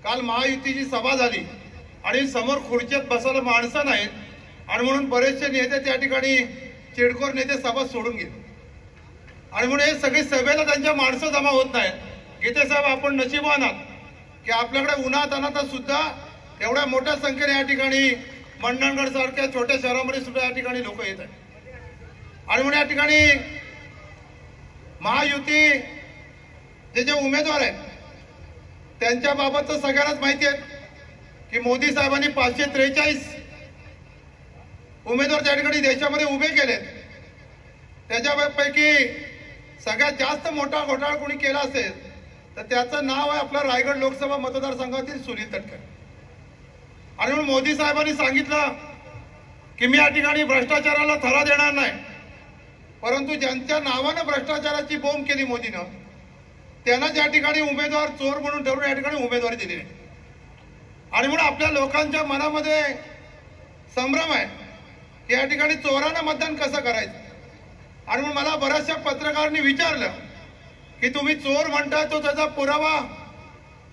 काल महायुतीची सभा झाली आणि समोर खुर्चीत बसायला माणसं नाहीत आणि म्हणून बरेचसे नेते त्या ठिकाणी चिडखोर नेते सभा सोडून गेले आणि म्हणून हे सगळी सभेला त्यांच्या माणसं जमा होत नाहीत। गीते साहेब, आपण नशीबवान आहात की आपल्याकडे उन्हात अनात सुद्धा एवढ्या मोठ्या संख्येने या ठिकाणी मंडणगड सारख्या छोट्या शहरामध्ये सुद्धा या ठिकाणी लोक येत आहेत आणि म्हणून या ठिकाणी महायुती जे उमेदवार आहेत त्यांच्या बाबत तर सगळ्यांनाच माहिती आहे की मोदी साहेबांनी 543 उमेदवार त्या ठिकाणी देशामध्ये उभे केलेत। त्याच्यापैकी सगळ्यात जास्त मोठा घोटाळा कोणी केला असेल तर त्याचं नाव आहे आपला रायगड लोकसभा मतदारसंघातील सुनील तटकरे। आणि म्हणून मोदी साहेबांनी सांगितलं की मी या ठिकाणी भ्रष्टाचाराला थरा देणार नाही, परंतु ज्यांच्या नावानं भ्रष्टाचाराची बोंब केली मोदीनं त्यांना या ठिकाणी उमेदवार चोर म्हणून ठरवून या ठिकाणी उमेदवारी दिली नाही। आणि म्हणून आपल्या लोकांच्या मनामध्ये संभ्रम आहे की या ठिकाणी चोरांना मतदान कसं करायचं। आणि म्हणून मला बऱ्याचशा पत्रकारांनी विचारलं की तुम्ही चोर म्हणताय तो त्याचा पुरावा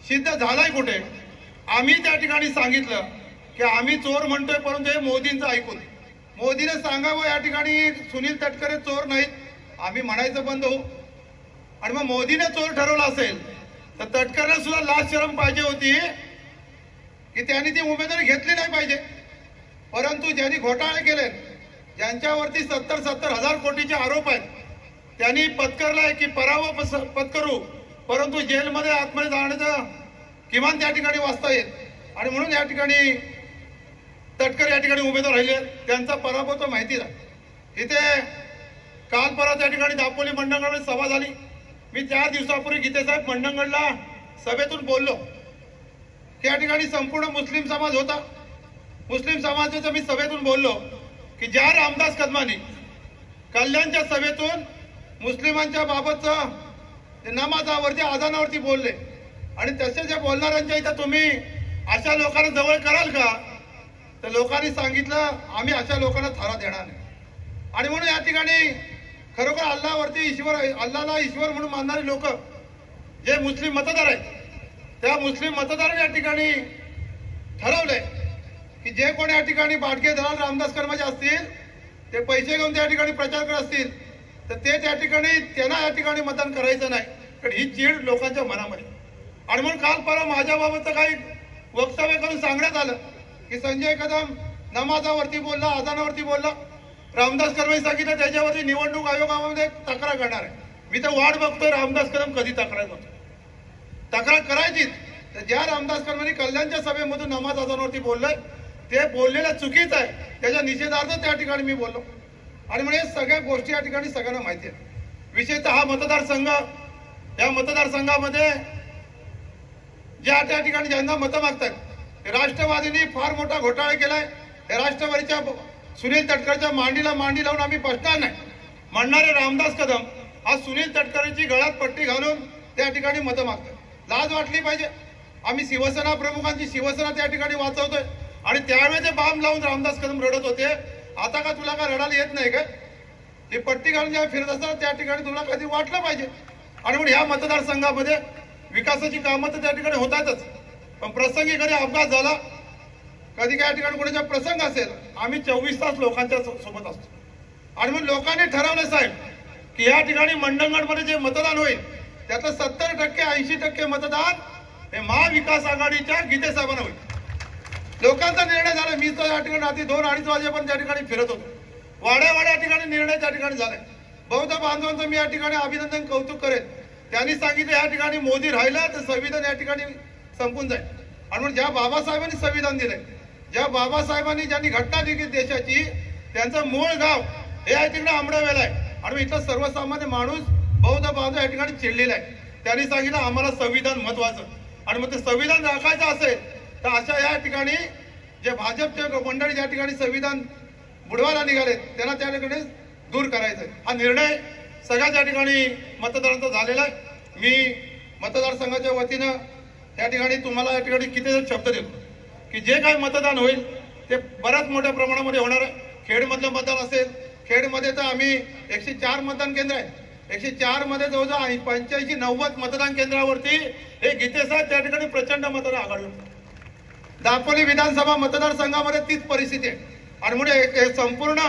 सिद्ध झालाय कुठे। आम्ही त्या ठिकाणी सांगितलं की आम्ही चोर म्हणतोय, परंतु हे मोदींचं ऐकून मोदीने सांगावं या ठिकाणी सुनील तटकरे चोर नाहीत, आम्ही म्हणायचं बंद होऊ। आणि मग मोदीने चोर ठरवलं असेल तर तटकरेला सुद्धा लाज शरम पाहिजे होती की त्यांनी ती उमेदवारी घेतली नाही पाहिजे। परंतु ज्यांनी घोटाळे केले, ज्यांच्यावरती 70 हजार कोटीचे आरोप आहेत, त्यांनी पत्करलाय की पराभव पत्करू, परंतु जेलमध्ये आतमध्ये जाण्याचं किमान त्या ठिकाणी वाचता येत। आणि म्हणून या ठिकाणी तटकरे या ठिकाणी उमेदवार राहिले, त्यांचा पराभव तर माहितीच आहे। इथे काल परवा त्या ठिकाणी दापोली मंडणगडमध्ये सभा झाली। मी 4 दिवसापूर्वी गीते साहेब मंडणगडला सभेतून बोललो की या ठिकाणी संपूर्ण मुस्लिम समाज होता। मुस्लिम समाजाच्या मी सभेतून बोललो की ज्या रामदास कदमांनी कल्याणच्या सभेतून मुस्लिमांच्या बाबतचं नमाजावरती आजानावरती बोलले आणि तसे जे बोलणाऱ्यांच्या इथं तुम्ही अशा लोकांना जवळ कराल का, तर लोकांनी सांगितलं आम्ही अशा लोकांना थारा देणार नाही। आणि म्हणून या ठिकाणी खरोखर अल्लाला ईश्वर म्हणून मानणारे लोक जे मुस्लिम मतदार आहेत, त्या मुस्लिम मतदारांनी या ठिकाणी ठरवलंय की जे कोणी या ठिकाणी बाटके दलाल रामदास कर्माचे असतील, ते पैसे घेऊन त्या ठिकाणी प्रचार करत असतील तर ते त्या ठिकाणी त्यांना या ठिकाणी मतदान करायचं नाही, कारण ही चीड लोकांच्या मनामध्ये। आणि म्हणून काल परवा माझ्याबाबतचं काही वक्तव्य करून सांगण्यात आलं की संजय कदम नमाजावरती बोलला, आजानावरती बोलला, रामदास कर्मांनी सांगितलं त्याच्यावरती निवडणूक आयोगामध्ये तक्रार करणार आहे। मी तर वाट बघतोय रामदास कदम कधी तक्रार करतो। तक्रार करायचीच तर ज्या रामदास कर्मांनी कल्याणच्या सभेमधून नमाज आजानावरती बोललंय ते बोललेलं चुकीचं आहे, त्याच्या निषेधार्थ त्या ठिकाणी मी बोललो। आणि म्हणजे सगळ्या गोष्टी या ठिकाणी सगळ्यांना माहिती आहे। विशेषतः हा मतदारसंघ, या मतदारसंघामध्ये ज्या त्या ठिकाणी ज्यांना मतं मागतात राष्ट्रवादीने फार मोठा घोटाळा केलाय। राष्ट्रवादीच्या सुनील तटकरेच्या मांडीला मांडी लावून आम्ही बसणार नाही म्हणणारे रामदास कदम आज सुनील तटकरेची गळ्यात पट्टी घालून त्या ठिकाणी मतं मागतात। लाज वाटली पाहिजे। आम्ही शिवसेना प्रमुखांची शिवसेना त्या ठिकाणी वाचवतोय आणि त्यावेळी ते बाम लावून रामदास कदम रडत होते। आता का तुला का रडायला येत नाही का? ही पट्टी घालून जेव्हा फिरत असताना त्या ठिकाणी तुला कधी वाटलं पाहिजे। आणि म्हणून ह्या मतदारसंघामध्ये विकासाची कामं तर त्या ठिकाणी होतातच, पण प्रसंगी कधी अपघात झाला, कधी काय ठिकाणी कोणाचा प्रसंग असेल, आम्ही 24 तास लोकांच्या सोबत असतो। आणि म्हणून लोकांनी ठरवलं साहेब की या ठिकाणी मंडणगडमध्ये जे मतदान होईल त्यातलं 70% 80% मतदान हे महाविकास आघाडीच्या गीते साहेबांना होईल। लोकांचा निर्णय झाला। मी तर या ठिकाणी रात्री 2-2:30 वाजेपर्यंत त्या ठिकाणी फिरत होतो। वाड्या ठिकाणी निर्णय त्या ठिकाणी झालाय। बौद्ध बांधवांचं मी या ठिकाणी अभिनंदन कौतुक करेन। त्यांनी सांगितलं या ठिकाणी मोदी राहिला तर संविधान या ठिकाणी संपून जाईल। आणि म्हणून ज्या बाबासाहेबांनी संविधान दिलंय, ज्या बाबासाहेबांनी ज्यांनी घटना लिहिली देशाची, त्यांचं मूळ गाव हे या ठिकाणी आंबडवेल आहे। आणि इथला सर्वसामान्य माणूस बौद्ध बांधव या ठिकाणी चिडलेला आहे। त्यांनी सांगितलं आम्हाला संविधान महत्वाचं, आणि मग ते संविधान राखायचं असेल तर अशा या ठिकाणी जे भाजपचे मंडळी ज्या ठिकाणी संविधान बुडवायला निघाले त्यांना त्या ठिकाणी दूर करायचं। हा निर्णय सगळ्या त्या ठिकाणी मतदारांचा झालेला आहे। मी मतदारसंघाच्या वतीनं त्या ठिकाणी तुम्हाला या ठिकाणी किती शब्द देतो की जे काही मतदान होईल ते बऱ्याच मोठ्या प्रमाणामध्ये होणार आहे। खेडमधलं मतदान असेल, खेडमध्ये तर आम्ही 104 मतदान केंद्र आहे 104 मध्ये जवळजवळ 85-90 मतदान केंद्रावरती हे गीतेसाहेब त्या ठिकाणी प्रचंड मतांनी आघाडीवर. दापोली विधानसभा मतदारसंघामध्ये तीच परिस्थिती आहे. आणि म्हणून संपूर्ण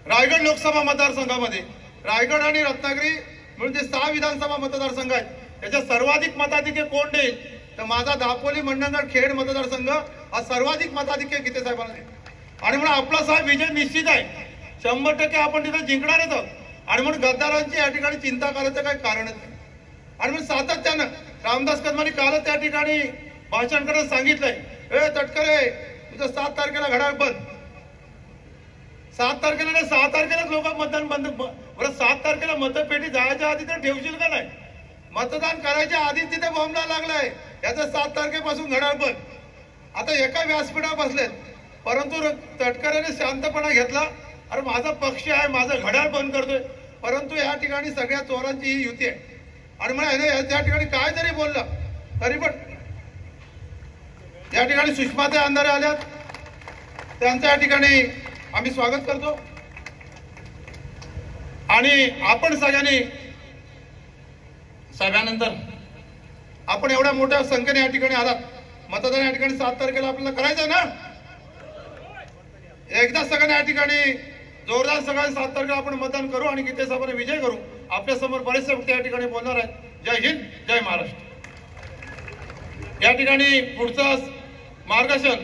रायगड लोकसभा मतदारसंघामध्ये रायगड आणि रत्नागिरी म्हणून जे 6 विधानसभा मतदारसंघ आहेत त्याच्या सर्वाधिक मताधिक्य कोण देईल तर माझा दापोली मंडणगड खेड मतदारसंघ हा सर्वाधिक मताधिक्य गीतेसाहेबांना देईल. आणि म्हणून आपला साहेब विजय निश्चित आहे. 100% आपण तिथे जिंकणारच आहोत. आणि म्हणून गद्दारांची या ठिकाणी चिंता करायचं काही कारणच नाही. आणि म्हणून सातत्यानं रामदास कदमांनी कालच त्या ठिकाणी भाषण करत सांगितलंय, ए तटकरे तुझं 7 तारखेला घड्याळ बंद. 7 तारखेला नाही 6 तारखेलाच लोक मतदान बंद. बरं 7 तारखेला मतपेटी जायच्या आधी तर ठेवशील का नाही? मतदान करायच्या आधीच तिथे बॉम्बला लागलाय याचं 7 तारखेपासून घड्याळ बंद. आता एका व्यासपीठावर बसलेत परंतु तटकरेने शांतपणा घेतला. अरे माझा पक्ष आहे माझं घड्याळ बंद करतोय. परंतु या ठिकाणी सगळ्या चोरांची ही युती आहे. आणि म्हणजे त्या ठिकाणी काय जरी बोललं तरी पण या ठिकाणी सुषमाताई अंधारे आल्यात त्यांच्या या ठिकाणी आम्ही स्वागत करतो. आणि आपण सगळ्यांनी सगळ्यानंतर आपण एवढ्या मोठ्या संख्येने या ठिकाणी आलात. मतदान या ठिकाणी 7 तारखेला आपल्याला करायचं ना. एकदा सगळ्यांनी या ठिकाणी जोरदार सगळ्यांनी 7 तारखेला आपण मतदान करू आणि गीतेसाहेबांना विजय करू. आपल्या समोर बरेचसे व्यक्ती या ठिकाणी बोलणार आहेत. जय हिंद जय महाराष्ट्र. या ठिकाणी पुढचं मार्गदर्शन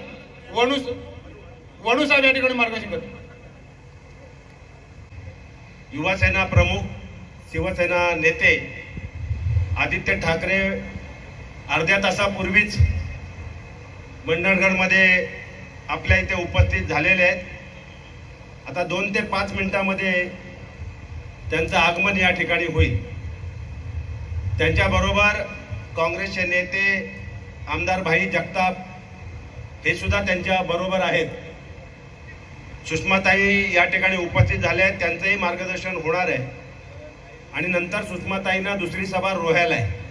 वणू साहेब या ठिकाणी मार्गदर्शन करतात. युवासेना प्रमुख शिवसेना नेते आदित्य ठाकरे अर्ध्या तासापूर्वीच मंडणगडमध्ये आपल्या इथे उपस्थित झालेले आहेत. आता 2 ते 5 मिनिटांमध्ये त्यांचं आगमन या ठिकाणी होईल. त्यांच्याबरोबर काँग्रेसचे नेते आमदार भाई जगताप हे सुद्धा त्यांच्या बरोबर आहेत. सुषमाताई या ठिकाणी उपस्थित झाल्या आहेत. त्यांचंही मार्गदर्शन होणार आहे. आणि नंतर सुषमाताईंना दुसरी सभा रोहायला आहे.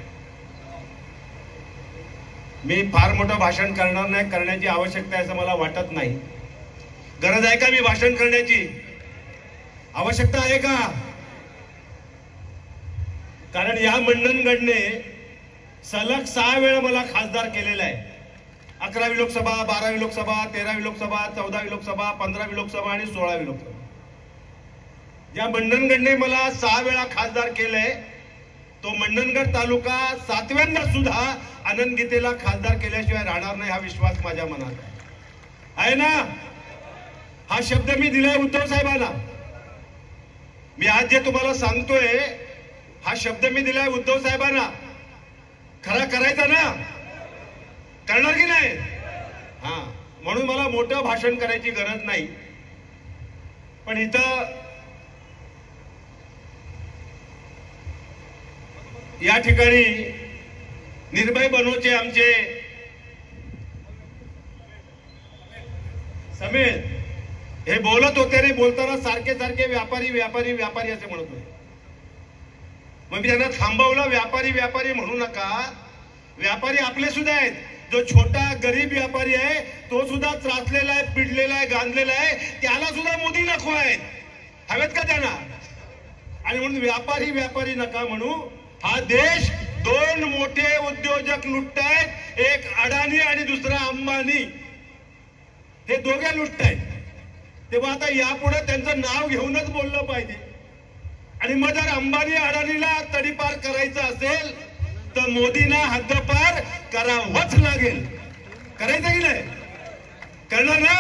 मी फार मोठं भाषण करणार नाही. करण्याची आवश्यकता आहे असं मला वाटत नाही. गरज आहे का मी भाषण करण्याची? आवश्यकता आहे का? कारण या मंडणगडने सलग 6 वेळा मला खासदार केलेला आहे. 11वी लोकसभा, 12वी लोकसभा, 13वी लोकसभा, 14वी लोकसभा, 15वी लोकसभा आणि 16वी लोकसभा. ज्या मंडणगडने मला 6 वेळा खासदार केलंय तो मंडणगड तालुका 7व्यांदा सुद्धा आनंद गीतेला खासदार केल्याशिवाय राहणार नाही हा विश्वास माझ्या मनात आहे ना. हा शब्द मी दिलाय उद्धव साहेबांना. मी आज जे तुम्हाला सांगतोय हा शब्द मी दिलाय उद्धव साहेबांना. खरा करायचा ना? करणार की नाही? हा, म्हणून मला मोठं भाषण करायची गरज नाही. पण इथं या ठिकाणी निर्भय बनोचे आमचे समेत हे बोलत होते आणि बोलताना सारखे सारखे व्यापारी व्यापारी व्यापारी असे म्हणत होते. मग मी त्यांना थांबवलं. व्यापारी व्यापारी म्हणू नका. व्यापारी आपले सुद्धा आहेत. जो छोटा गरीब व्यापारी आहे तो सुद्धा त्रासलेला आहे, पिडलेला आहे, गांधलेला आहे. त्याला सुद्धा मोदी नको आहेत. हवेत का त्यांना? आणि म्हणून व्यापारी व्यापारी नका म्हणू. हा देश 2 मोठे उद्योजक लुटतायत. एक अडाणी आणि दुसरा अंबानी. हे दोघे लुटतायत. तेव्हा आता यापुढे त्यांचं नाव घेऊनच बोललं पाहिजे. आणि मग जर अंबानी अडाणीला तडीपार करायचं असेल तर मोदींना हद्दपार करावंच लागेल. करायचं की नाही? करणार ना?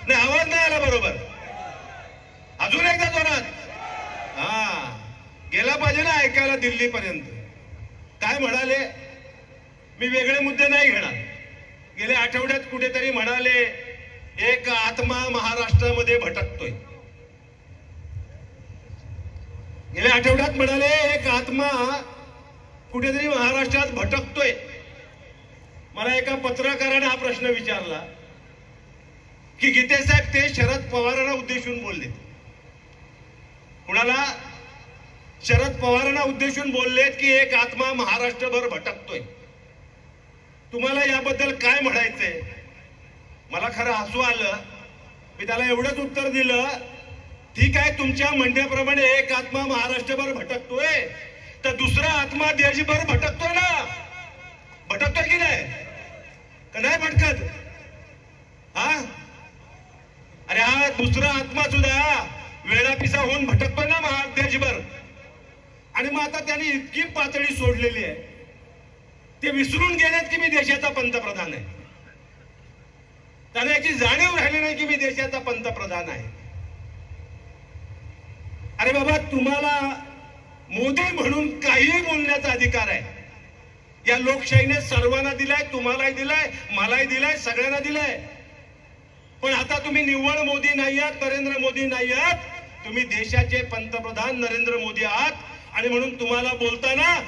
नाही, आवाज नाही आला बरोबर. अजून एकदा जोरात. हा, गेला पाहिजे ना ऐकायला दिल्लीपर्यंत. काय म्हणाले? मी वेगळे मुद्दे नाही घेणार. गेल्या आठवड्यात कुठेतरी म्हणाले एक आत्मा महाराष्ट्रामध्ये भटकतोय. गेल्या आठवड्यात म्हणाले एक आत्मा कुठेतरी महाराष्ट्रात भटकतोय. मला एका पत्रकाराने हा प्रश्न विचारला की गीतेसाहेब ते शरद पवारांना उद्देशून बोलले. कुणाला? शरद पवारांना उद्देशून बोललेत की एक आत्मा महाराष्ट्रभर भटकतोय. तुम्हाला याबद्दल काय म्हणायचंय? मला खरं हसू आलं. मी त्याला एवढंच उत्तर दिलं, ठीक आहे, तुमच्या म्हणण्याप्रमाणे एक आत्मा महाराष्ट्रभर भटकतोय तर दुसरा आत्मा देशभर भटकतोय ना, भटकतोय की नाही, का नाही भटकत? हा, अरे हा दुसरा आत्मा सुद्धा वेळापिसा होऊन भटकतोय ना देशभर. आणि मग आता त्यांनी इतकी पातळी सोडलेली आहे, ते विसरून गेलेत की मी देशाचा पंतप्रधान आहे. त्यांना याची जाणीव राहिली नाही की मी देशाचा पंतप्रधान आहे. अरे बाबा, तुम्हाला मोदी म्हणून काहीही बोलण्याचा अधिकार आहे. या लोकशाहीने सर्वांना दिलाय, तुम्हालाही दिलाय, मलाही दिलाय, सगळ्यांना दिलाय. पण आता तुम्ही निव्वळ मोदी नाही आहात, नरेंद्र मोदी नाही आहात, तुम्ही देशाचे पंतप्रधान नरेंद्र मोदी आहात. आणि म्हणून तुम्हाला बोलताना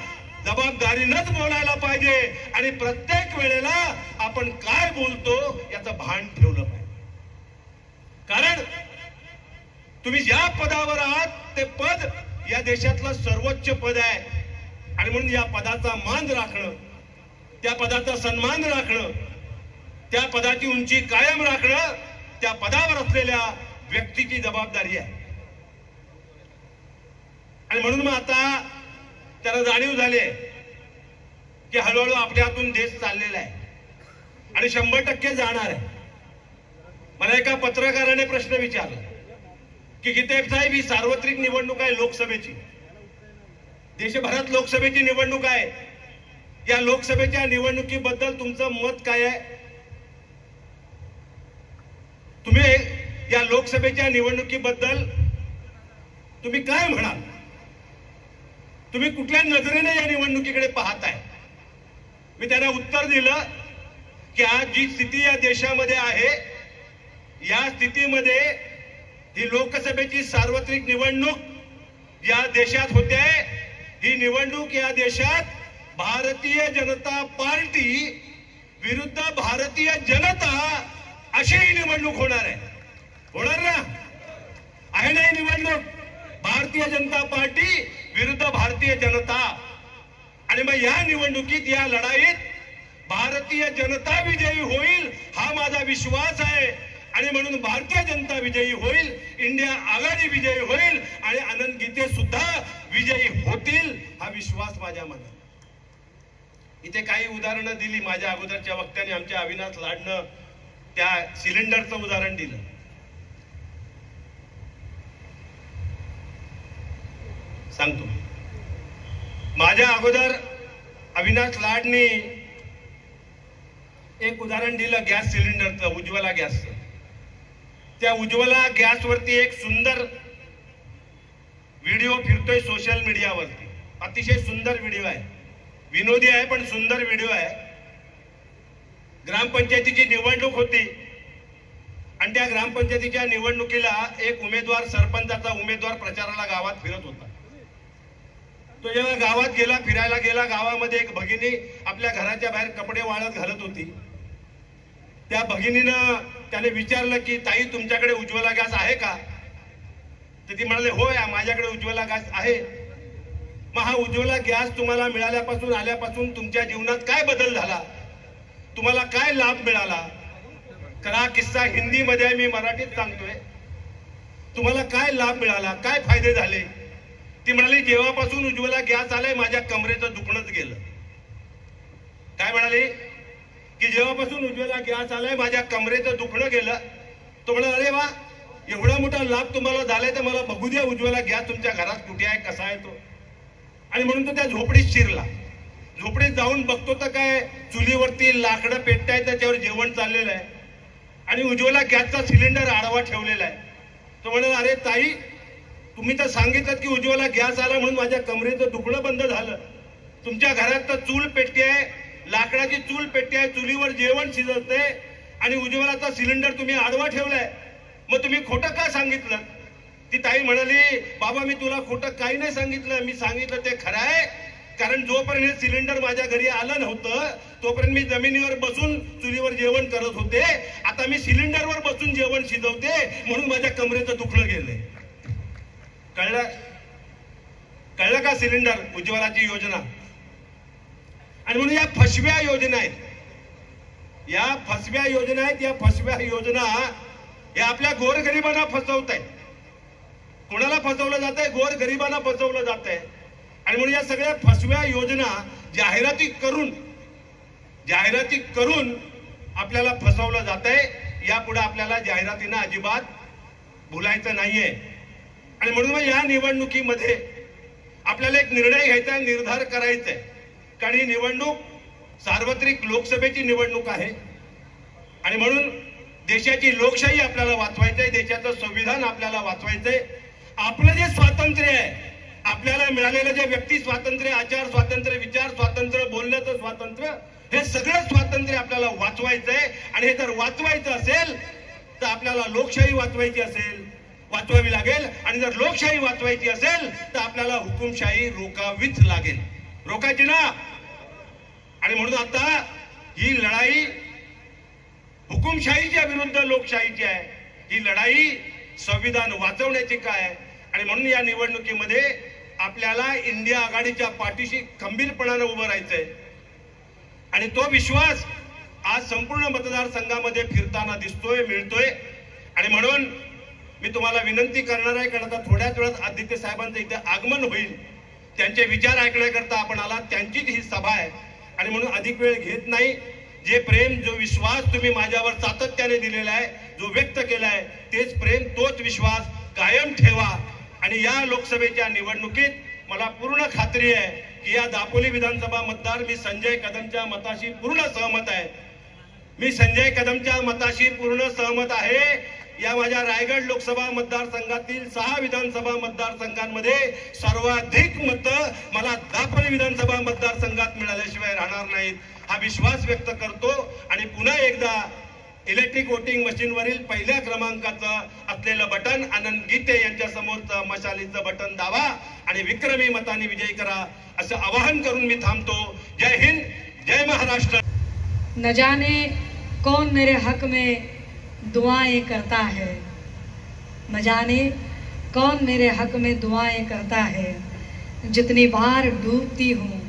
जबाबदारीनंच बोलायला पाहिजे आणि प्रत्येक वेळेला आपण काय बोलतो याचं भान ठेवलं पाहिजे. कारण तुम्ही ज्या पदावर आहात ते पद या देशातलं सर्वोच्च पद आहे. आणि म्हणून या पदाचा मान राखणं, त्या पदाचा सन्मान राखणं, त्या पदाची उंची कायम राखणं त्या पदावर असलेल्या व्यक्तीची जबाबदारी आहे. आणि म्हणून मग आता त्याला जाणीव झाली की हळूहळू आपल्या हातून देश चाललेला आहे आणि 100% जाणार आहे. मला एका पत्रकाराने प्रश्न विचारला की गीते साहेब, ही सार्वत्रिक निवडणूक आहे लोकसभेची, देशभरात लोकसभेची निवडणूक आहे, या लोकसभेच्या निवडणुकीबद्दल तुमचं मत काय आहे? तुम्ही या लोकसभेच्या निवडणुकीबद्दल तुम्ही काय म्हणाल? तुम्ही कुठल्या नजरेने या निवडणुकीकडे पाहताय? मी त्यांना उत्तर दिलं की आज जी स्थिती या देशामध्ये आहे, या स्थितीमध्ये ही लोकसभेची सार्वत्रिक निवडणूक या देशात होते. ही निवडणूक या देशात भारतीय जनता पार्टी विरुद्ध भारतीय जनता अशी ही निवडणूक होणार आहे. होणार ना? आहे ना ही निवडणूक? भारतीय जनता पार्टी विरुद्ध भारतीय जनता. आणि मग या निवडणुकीत, या लढाईत भारतीय जनता विजयी होईल हा माझा विश्वास आहे. आणि म्हणून भारतीय जनता विजयी होईल, इंडिया आघाडी विजयी होईल आणि आनंद गीते सुद्धा विजयी होतील हा विश्वास माझ्या मनात. इथे काही उदाहरणं दिली माझ्या अगोदरच्या वक्त्याने. आमच्या अविनाश लाडनं त्या सिलेंडरचं उदाहरण दिलं. सांगतो, माझ्या अगोदर अविनाश लाडनी एक उदाहरण दिलं गॅस सिलेंडरचं, उज्ज्वला गॅसचं. त्या उज्ज्वला गॅसवरती एक सुंदर व्हिडिओ फिरतोय सोशल मीडियावरती. अतिशय सुंदर व्हिडिओ आहे, विनोदी आहे पण सुंदर व्हिडिओ आहे. ग्रामपंचायतीची निवडणूक होती आणि त्या ग्रामपंचायतीच्या निवडणुकीला एक उमेदवार, सरपंचाचा उमेदवार प्रचाराला गावात फिरत होता. तो जेव्हा गावात गेला, फिरायला गेला, गावामध्ये एक भगिनी आपल्या घराच्या बाहेर कपडे वाळत घालत होती. त्या भगिनीनं त्याने विचारलं की ताई, तुमच्याकडे उज्ज्वला गॅस आहे का? तर ती म्हणाले, होय माझ्याकडे उज्ज्वला गॅस आहे. मग हा उज्ज्वला गॅस तुम्हाला मिळाल्यापासून, आल्यापासून तुमच्या जीवनात काय बदल झाला? तुम्हाला काय लाभ मिळाला? खरा किस्सा हिंदीमध्ये आहे, मी मराठीत सांगतोय. तुम्हाला काय लाभ मिळाला, काय फायदे झाले? ती म्हणाली, जेव्हापासून उज्ज्वला गॅस आलाय माझ्या कमरेचं दुखणंच गेलं. काय म्हणाली? की जेव्हापासून उज्ज्वला गॅस आलाय माझ्या कमरेचं दुखणं गेलं. तो म्हणाला, अरे वा, एवढा मोठा लाभ तुम्हाला झालाय तर मला बघू द्या उज्ज्वला गॅस तुमच्या घरात कुठे आहे, कसा आहे तो. आणि म्हणून तो त्या झोपडीत शिरला. झोपडीत जाऊन बघतो तर काय, चुलीवरती लाकडं पेटतायत, त्याच्यावर जेवण चाललेलं आहे आणि उज्ज्वला गॅसचा सिलेंडर आडवा ठेवलेला आहे. तो म्हणाला, अरे ताई, तुम्ही तर सांगितलं की उज्ज्वला गॅस आला म्हणून माझ्या कमरेचं दुखणं बंद झालं. तुमच्या घरात तर चूल पेटती आहे, लाकडाची चूल पेटती आहे, चुलीवर जेवण शिजवते आणि उज्ज्वलाचा सिलेंडर तुम्ही आडवा ठेवलाय. मग तुम्ही खोटं का सांगितलं? ती ताई म्हणाली, बाबा मी तुला खोटं काही नाही सांगितलं, मी सांगितलं ते खरं आहे. कारण जोपर्यंत हे सिलेंडर माझ्या घरी आलं नव्हतं तोपर्यंत मी जमिनीवर बसून चुलीवर जेवण करत होते. आता मी सिलेंडरवर बसून जेवण शिजवते म्हणून माझ्या कमरेचं दुखणं गेलंय. कळलं? कळलं का? सिलेंडर, उज्ज्वलाची योजना. आणि म्हणून या फसव्या योजना आहेत, या फसव्या योजना आहेत. या फसव्या योजना या आपल्या गोरगरिबांना फसवत आहेत. कोणाला फसवलं जात आहे? गोर गरिबांना फसवलं जात आहे. आणि म्हणून या सगळ्या फसव्या योजना जाहिराती करून आपल्याला फसवलं जात आहे. यापुढे आपल्याला जाहिरातीनं अजिबात भुलायचं नाहीये. आणि म्हणून मग या निवडणुकीमध्ये आपल्याला एक निर्णय घ्यायचा आहे, निर्धार करायचा आहे. कारण ही निवडणूक सार्वत्रिक लोकसभेची निवडणूक आहे. आणि म्हणून देशाची लोकशाही आपल्याला वाचवायचंय, देशाचं संविधान आपल्याला वाचवायचंय. आपलं जे स्वातंत्र्य आहे, आपल्याला मिळालेलं जे व्यक्ती स्वातंत्र्य, आचार स्वातंत्र्य, विचार स्वातंत्र्य, बोलण्याचं स्वातंत्र्य, हे सगळं स्वातंत्र्य आपल्याला वाचवायचंय. आणि हे जर वाचवायचं असेल तर आपल्याला लोकशाही वाचवावी लागेल. आणि जर लोकशाही वाचवायची असेल तर आपल्याला हुकुमशाही रोखावीच लागेल. रोखायची ना. आणि म्हणून आता ही लढाई हुकुमशाहीच्या विरुद्ध लोकशाहीची आहे. ही लढाई संविधान वाचवण्याची काय. आणि म्हणून या निवडणुकीमध्ये आपल्याला इंडिया आघाडीच्या पाठीशी खंबीरपणाने उभं राहायचंय. आणि तो विश्वास आज संपूर्ण मतदारसंघामध्ये फिरताना दिसतोय, मिळतोय. आणि म्हणून मी तुम्हाला विनंती करणार आहे, कारण आता थोड्याच वेळात आदित्य साहेबांचं इथे आगमन होईल. त्यांचे विचार ऐकण्याकरता आपण आलात, त्यांचीच ही सभा आहे. आणि म्हणून अधिक वेळ घेत नाही. जे प्रेम, जो विश्वास तुम्ही माझ्यावर सातत्याने दिलेला आहे, जो व्यक्त केलाय, तेच प्रेम, तोच विश्वास कायम ठेवा. आणि या लोकसभेच्या निवडणुकीत मला पूर्ण खात्री आहे की या दापोली विधानसभा मतदार मी संजय कदमच्या मताशी पूर्ण सहमत आहे. या माझ्या रायगड लोकसभा मतदारसंघातील 6 विधानसभा मतदारसंघांमध्ये सर्वाधिक मतं मला दापोली विधानसभा मतदारसंघात मिळाल्याशिवाय राहणार नाहीत, हा विश्वास व्यक्त करतो. आणि पुन्हा एकदा इलेक्ट्रिक वोटिंग मशीनवरील पहिल्या क्रमांकाचं असलेलं बटन आनंद गीते यांच्या समोरचं मशालीचं बटन दाबा आणि विक्रमी मताने विजयी करा, असं आवाहन करून मी थांबतो. जय हिंद, जय महाराष्ट्र. न जाने कौन मेरे हक में दुआएं करता है, न जाने कौन मेरे हक में दुआएं करता है. जितनी बार डूबती हूँ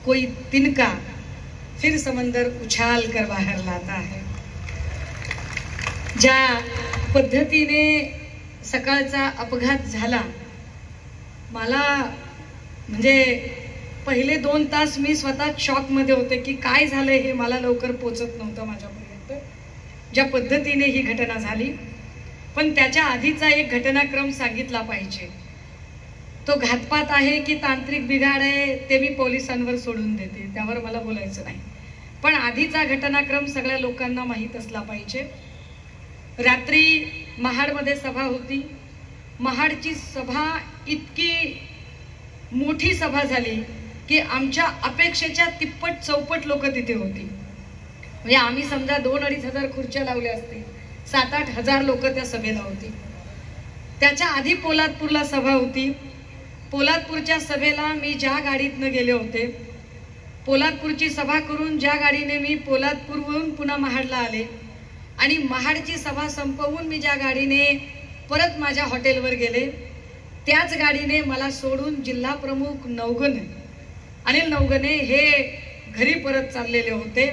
कोई तिनका फिर समंदर उछाल कर बाहर लाता है. ज्या पद्धतीने सकाळचा अपघात झाला, मला म्हणजे पहिले 2 तास मी स्वतः शॉकमध्ये होते की काय झालं हे मला लवकर पोचत नव्हतं माझ्यापर्यंत, ज्या पद्धतीने ही घटना झाली. पण त्याच्या आधीचा एक घटनाक्रम सांगितला पाहिजे. तो घातपात आहे की तांत्रिक बिघाड आहे ते मी पोलिसांवर सोडून देते, त्यावर मला बोलायचं नाही. पण आधीचा घटनाक्रम सगळ्या लोकांना माहीत असला पाहिजे. रात्री महाडमध्ये सभा होती. महाडची सभा इतकी मोठी सभा झाली की आमच्या अपेक्षेच्या तिप्पट चौपट लोक तिथे होती. म्हणजे आम्ही समजा 2-2.5 हजार खुर्च्या लावल्या असतील, 7-8 हजार लोक त्या सभेला होती. त्याच्या आधी पोलादपूरला सभा होती. पोलादपूरच्या सभेला मी ज्या गाडीतनं गेले होते, पोलादपूरची सभा करून ज्या गाडीने मी पोलादपूरवरून पुन्हा महाडला आले आणि महाडची सभा संपवून मी ज्या गाडीने परत माझ्या हॉटेलवर गेले, त्याच गाडीने मला सोडून जिल्हा प्रमुख नवगणे, अनिल नवगणे हे घरी परत चाललेले होते.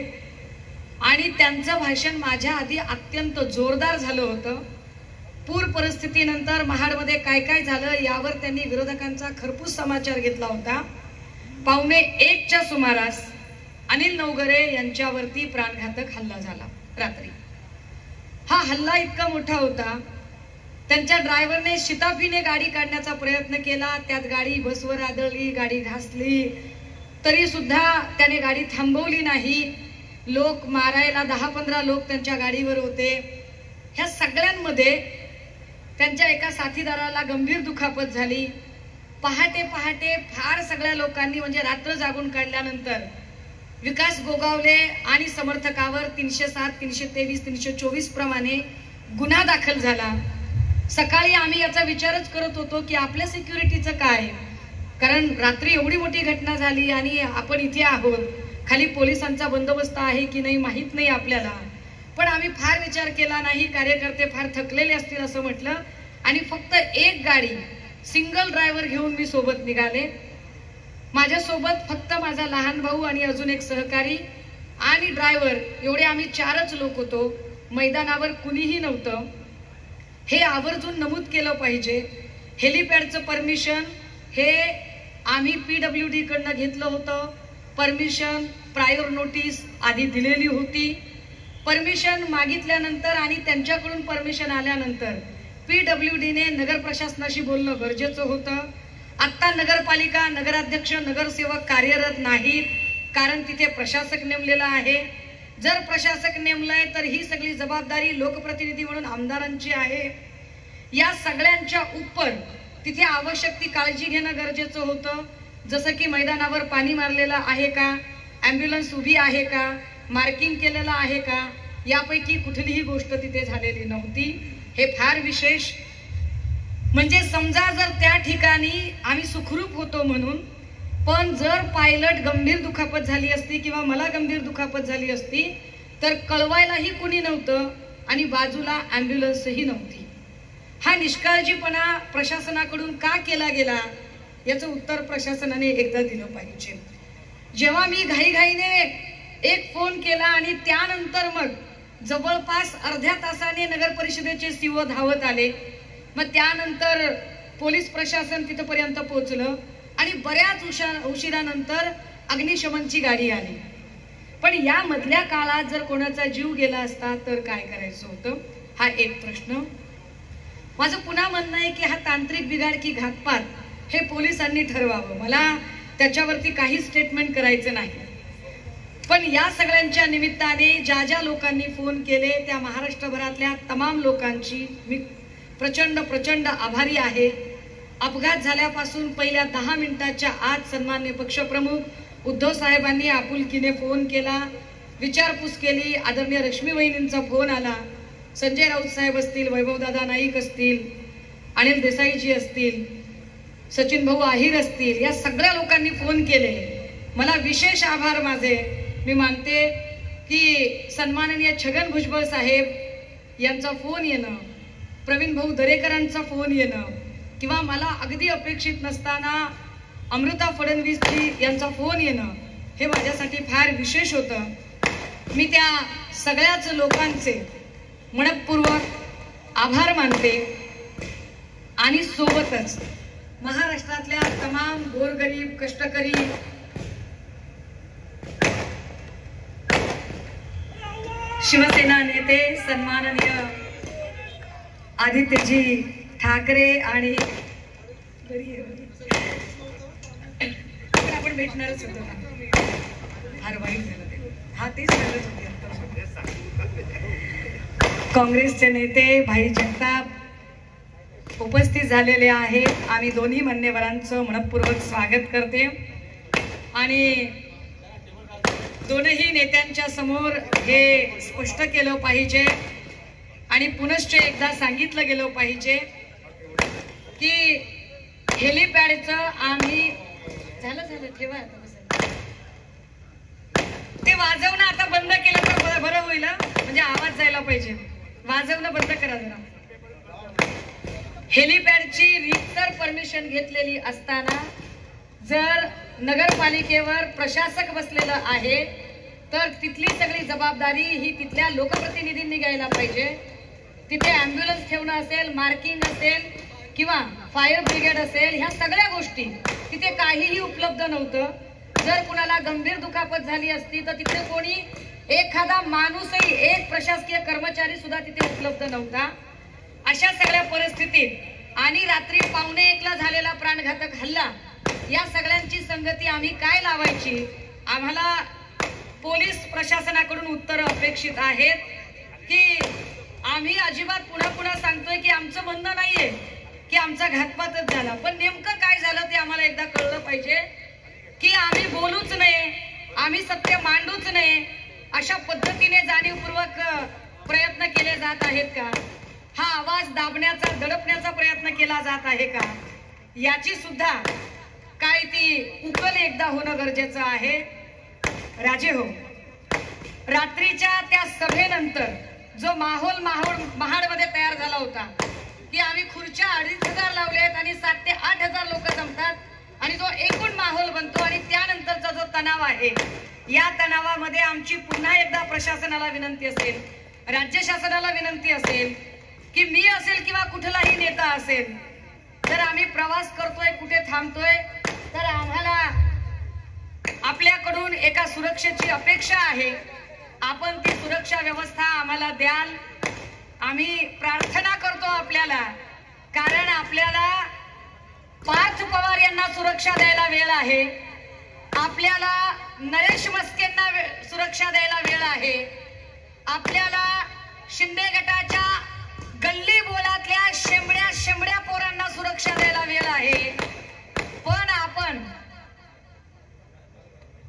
आणि त्यांचं भाषण माझ्या आधी अत्यंत जोरदार झालं होतं. पूर परिस्थितीनंतर महाडमध्ये काय काय झालं यावर त्यांनी विरोधकांचा खरपूस समाचार घेतला होता. 1:15च्या सुमारास अनिल नवगरे यांच्यावरती प्राणघातक हल्ला झाला रात्री. हा हल्ला इतका मोठा होता, त्यांच्या ड्रायव्हरने शिताफीने गाडी काढण्याचा प्रयत्न केला. त्यात गाडी बसवर आदळली, गाडी घासली, तरी सुद्धा त्याने गाडी थांबवली नाही. लोक मारायला 10-15 लोक त्यांच्या गाडीवर होते. ह्या सगळ्यांमध्ये त्यांच्या एका साथीदाराला गंभीर दुखापत झाली. पहाटे फार सगळ्या लोकांनी म्हणजे रात्र जागून काढल्यानंतर विकास गोगावले आणि समर्थकावर 307, 323, 324 प्रमाणे गुन्हा दाखल झाला. सकाळी आम्ही याचा विचारच करत होतो की आपल्या सिक्युरिटीचं काय, कारण रात्री एवढी मोठी घटना झाली आणि आपण इथे आहोत, खाली पोलिसांचा बंदोबस्त आहे की नाही माहित नाही आपल्याला. पण आम्ही फार विचार केला नाही. कार्यकर्ते फार थकलेले असतील असं म्हटलं आणि फक्त एक गाडी सिंगल ड्रायव्हर घेऊन मी सोबत निघाले. माझ्यासोबत फक्त माझा लहान भाऊ आणि अजून एक सहकारी आणि ड्रायव्हर, एवढे आम्ही 4च लोक होतो. मैदानावर कुणीही नव्हतं. हे आवर्जून नमूद केलं पाहिजे. हेलिपॅडचं परमिशन हे आम्ही PWD कडनं घेतलं होतं. परमिशन प्रायर नोटीस आधी दिलेली होती. परमिशन मागितल्यानंतर आणि त्यांच्याकडून परमिशन आल्यानंतर PWDने नगर प्रशासनाशी बोलणं गरजेचं होतं. आत्ता नगरपालिका, नगराध्यक्ष, नगरसेवक कार्यरत नाहीत, कारण तिथे प्रशासक नेमलेला आहे. जर प्रशासक नेमलाय तर ही सगळी जबाबदारी लोकप्रतिनिधी म्हणून आमदारांची आहे. या सगळ्यांच्या उपर तिथे आवश्यक ती काळजी घेणं गरजेचं होतं. जसं की मैदानावर पाणी मारलेलं आहे का, ॲम्ब्युलन्स उभी आहे का, मार्किंग केलेलं आहे का, यापैकी कुठलीही गोष्ट तिथे झालेली नव्हती. हे फार विशेष. म्हणजे समजा जर त्या ठिकाणी आम्ही सुखरूप होतो म्हणून, पण जर पायलट गंभीर दुखापत झाली असती किंवा मला गंभीर दुखापत झाली असती तर कळवायलाही कुणी नव्हतं आणि बाजूला ॲम्ब्युलन्सही नव्हती. हा निष्काळजीपणा प्रशासनाकडून का केला गेला याचं उत्तर प्रशासनाने एकदा दिलं पाहिजे. जेव्हा मी घाईघाईने एक फोन केला आणि त्यानंतर मग जवळपास अर्ध्या तासाने नगर परिषदेचे CO धावत आले. मग त्यानंतर पोलीस प्रशासन तिथपर्यंत पोहोचलं आणि बऱ्याच उशिरानंतर अग्निशमनची गाडी आली. पण या मधल्या काळात जर कोणाचा जीव गेला असता तर काय करायचं होतं, हा एक प्रश्न. माझं पुन्हा म्हणणं आहे की हा तांत्रिक बिघाड की घातपात हे पोलिसांनी ठरवावं. मला त्याच्यावरती काही स्टेटमेंट करायचं नाही. पण या सगळ्यांच्या निमित्ताने ज्या ज्या लोकांनी फोन केले त्या महाराष्ट्रभरातल्या तमाम लोकांची मी प्रचंड आभारी आहे. अपघात झाल्यापासून पहिल्या 10 मिनिटाच्या आत सन्मान्य पक्षप्रमुख उद्धव साहेबांनी आपुलकीने फोन केला, विचारपूस केली. आदरणीय रश्मी वहिनींचा फोन आला, संजय राऊत साहेब असतील, वैभवदादा नाईक असतील, अनिल देसाईजी असतील, सचिन भाऊ आहिर असतील, या सगळ्या लोकांनी फोन केले. मला विशेष आभार माझे. मी मानते की सन्माननीय छगन भुजबळ साहेब यांचा फोन येणं, प्रवीण भाऊ दरेकरांचा फोन येणं किंवा मला अगदी अपेक्षित नसताना अमृता फडणवीसजी यांचा फोन येणं हे माझ्यासाठी फार विशेष होतं. मी त्या सगळ्याच लोकांचे मनपूर्वक आभार मानते आणि सोबतच महाराष्ट्रातल्या तमाम गोरगरीब कष्टकरी शिवसेना नेते सन्माननीय आदित्यजी ठाकरे आणि आपण भेटणारच होतो ना, फार वाईट झालं ते. हा तेच सांगत होते. काँग्रेसचे नेते भाई जगताप उपस्थित झालेले आहेत. आम्ही दोन्ही मान्यवरांचं मनपूर्वक स्वागत करते आणि दोनही नेत्यांच्या समोर हे स्पष्ट केलं पाहिजे आणि पुनश्च एकदा सांगितलं गेलं पाहिजे की हेलिपॅडचं आम्ही झालं ठेवा ते वाजवणं आता बंद केलं तर बरं होईल. म्हणजे आवाज जायला पाहिजे. वाजवणं बंद करा जरा. हेलिपॅडची रीतसर परमिशन घेतलेली असताना जर नगरपालिकेवर प्रशासक बसलेलं आहे तर तिथली सगळी जबाबदारी ही तिथल्या लोकप्रतिनिधींनी घ्यायला पाहिजे. तिथे ॲम्ब्युलन्स ठेवणं असेल, मार्किंग असेल किंवा फायर ब्रिगेड असेल, ह्या सगळ्या गोष्टी तिथे काहीही उपलब्ध नव्हतं. जर कुणाला गंभीर दुखापत झाली असती तर तिथे कोणी एखादा माणूसही, एक प्रशासकीय कर्मचारी सुद्धा तिथे उपलब्ध नव्हता. अशा सगळ्या परिस्थितीत आणि रात्री 1:45 झालेला प्राणघातक हल्ला, या सगळ्यांची संगती आम्ही काय लावायची. आम्हाला पोलीस प्रशासनाकडून उत्तर अपेक्षित आहेत की आम्ही अजिबात पुन्हा सांगतोय की आमचं म्हणणं नाहीये की आमचा घातपातच झाला, पण नेमकं काय झालं ते आम्हाला एकदा कळलं पाहिजे. की आम्ही बोलूच नये, आम्ही सत्य मांडूच नये, अशा पद्धतीने जाणीवपूर्वक प्रयत्न केले जात आहेत का, हा आवाज दाबण्याचा, दडपण्याचा प्रयत्न केला जात आहे का, याची सुद्धा काय ती उकल एकदा होणं गरजेचं आहे. राजे हो, रात्रीच्या त्या सभेनंतर जो माहोल महाडमध्ये तयार झाला होता की आम्ही खुर्च्या 2,500 लावलेत आणि 7 ते 8,000 लोक जमतात आणि जो एकूण माहोल बनतो आणि त्यानंतरचा जो तणाव आहे, या तणावामध्ये आमची पुन्हा एकदा प्रशासनाला विनंती असेल, राज्य शासनाला विनंती असेल की मी असेल किंवा कुठलाही नेता असेल, जर आम्ही प्रवास करतोय, कुठे थांबतोय, तर आम्हाला आपल्याकडून एका सुरक्षेची अपेक्षा आहे. आपण ती सुरक्षा व्यवस्था आम्हाला द्याल. आम्ही प्रार्थना करतो आपल्याला, कारण आपल्याला पार्थ पवार यांना सुरक्षा द्यायला वेळ आहे, आपल्याला नरेश मस्केंना सुरक्षा द्यायला वेळ आहे, आपल्याला शिंदे गटाच्या गल्ली बोलातल्या शेंबड्या पोरांना सुरक्षा द्यायला वेळ आहे. पण आपण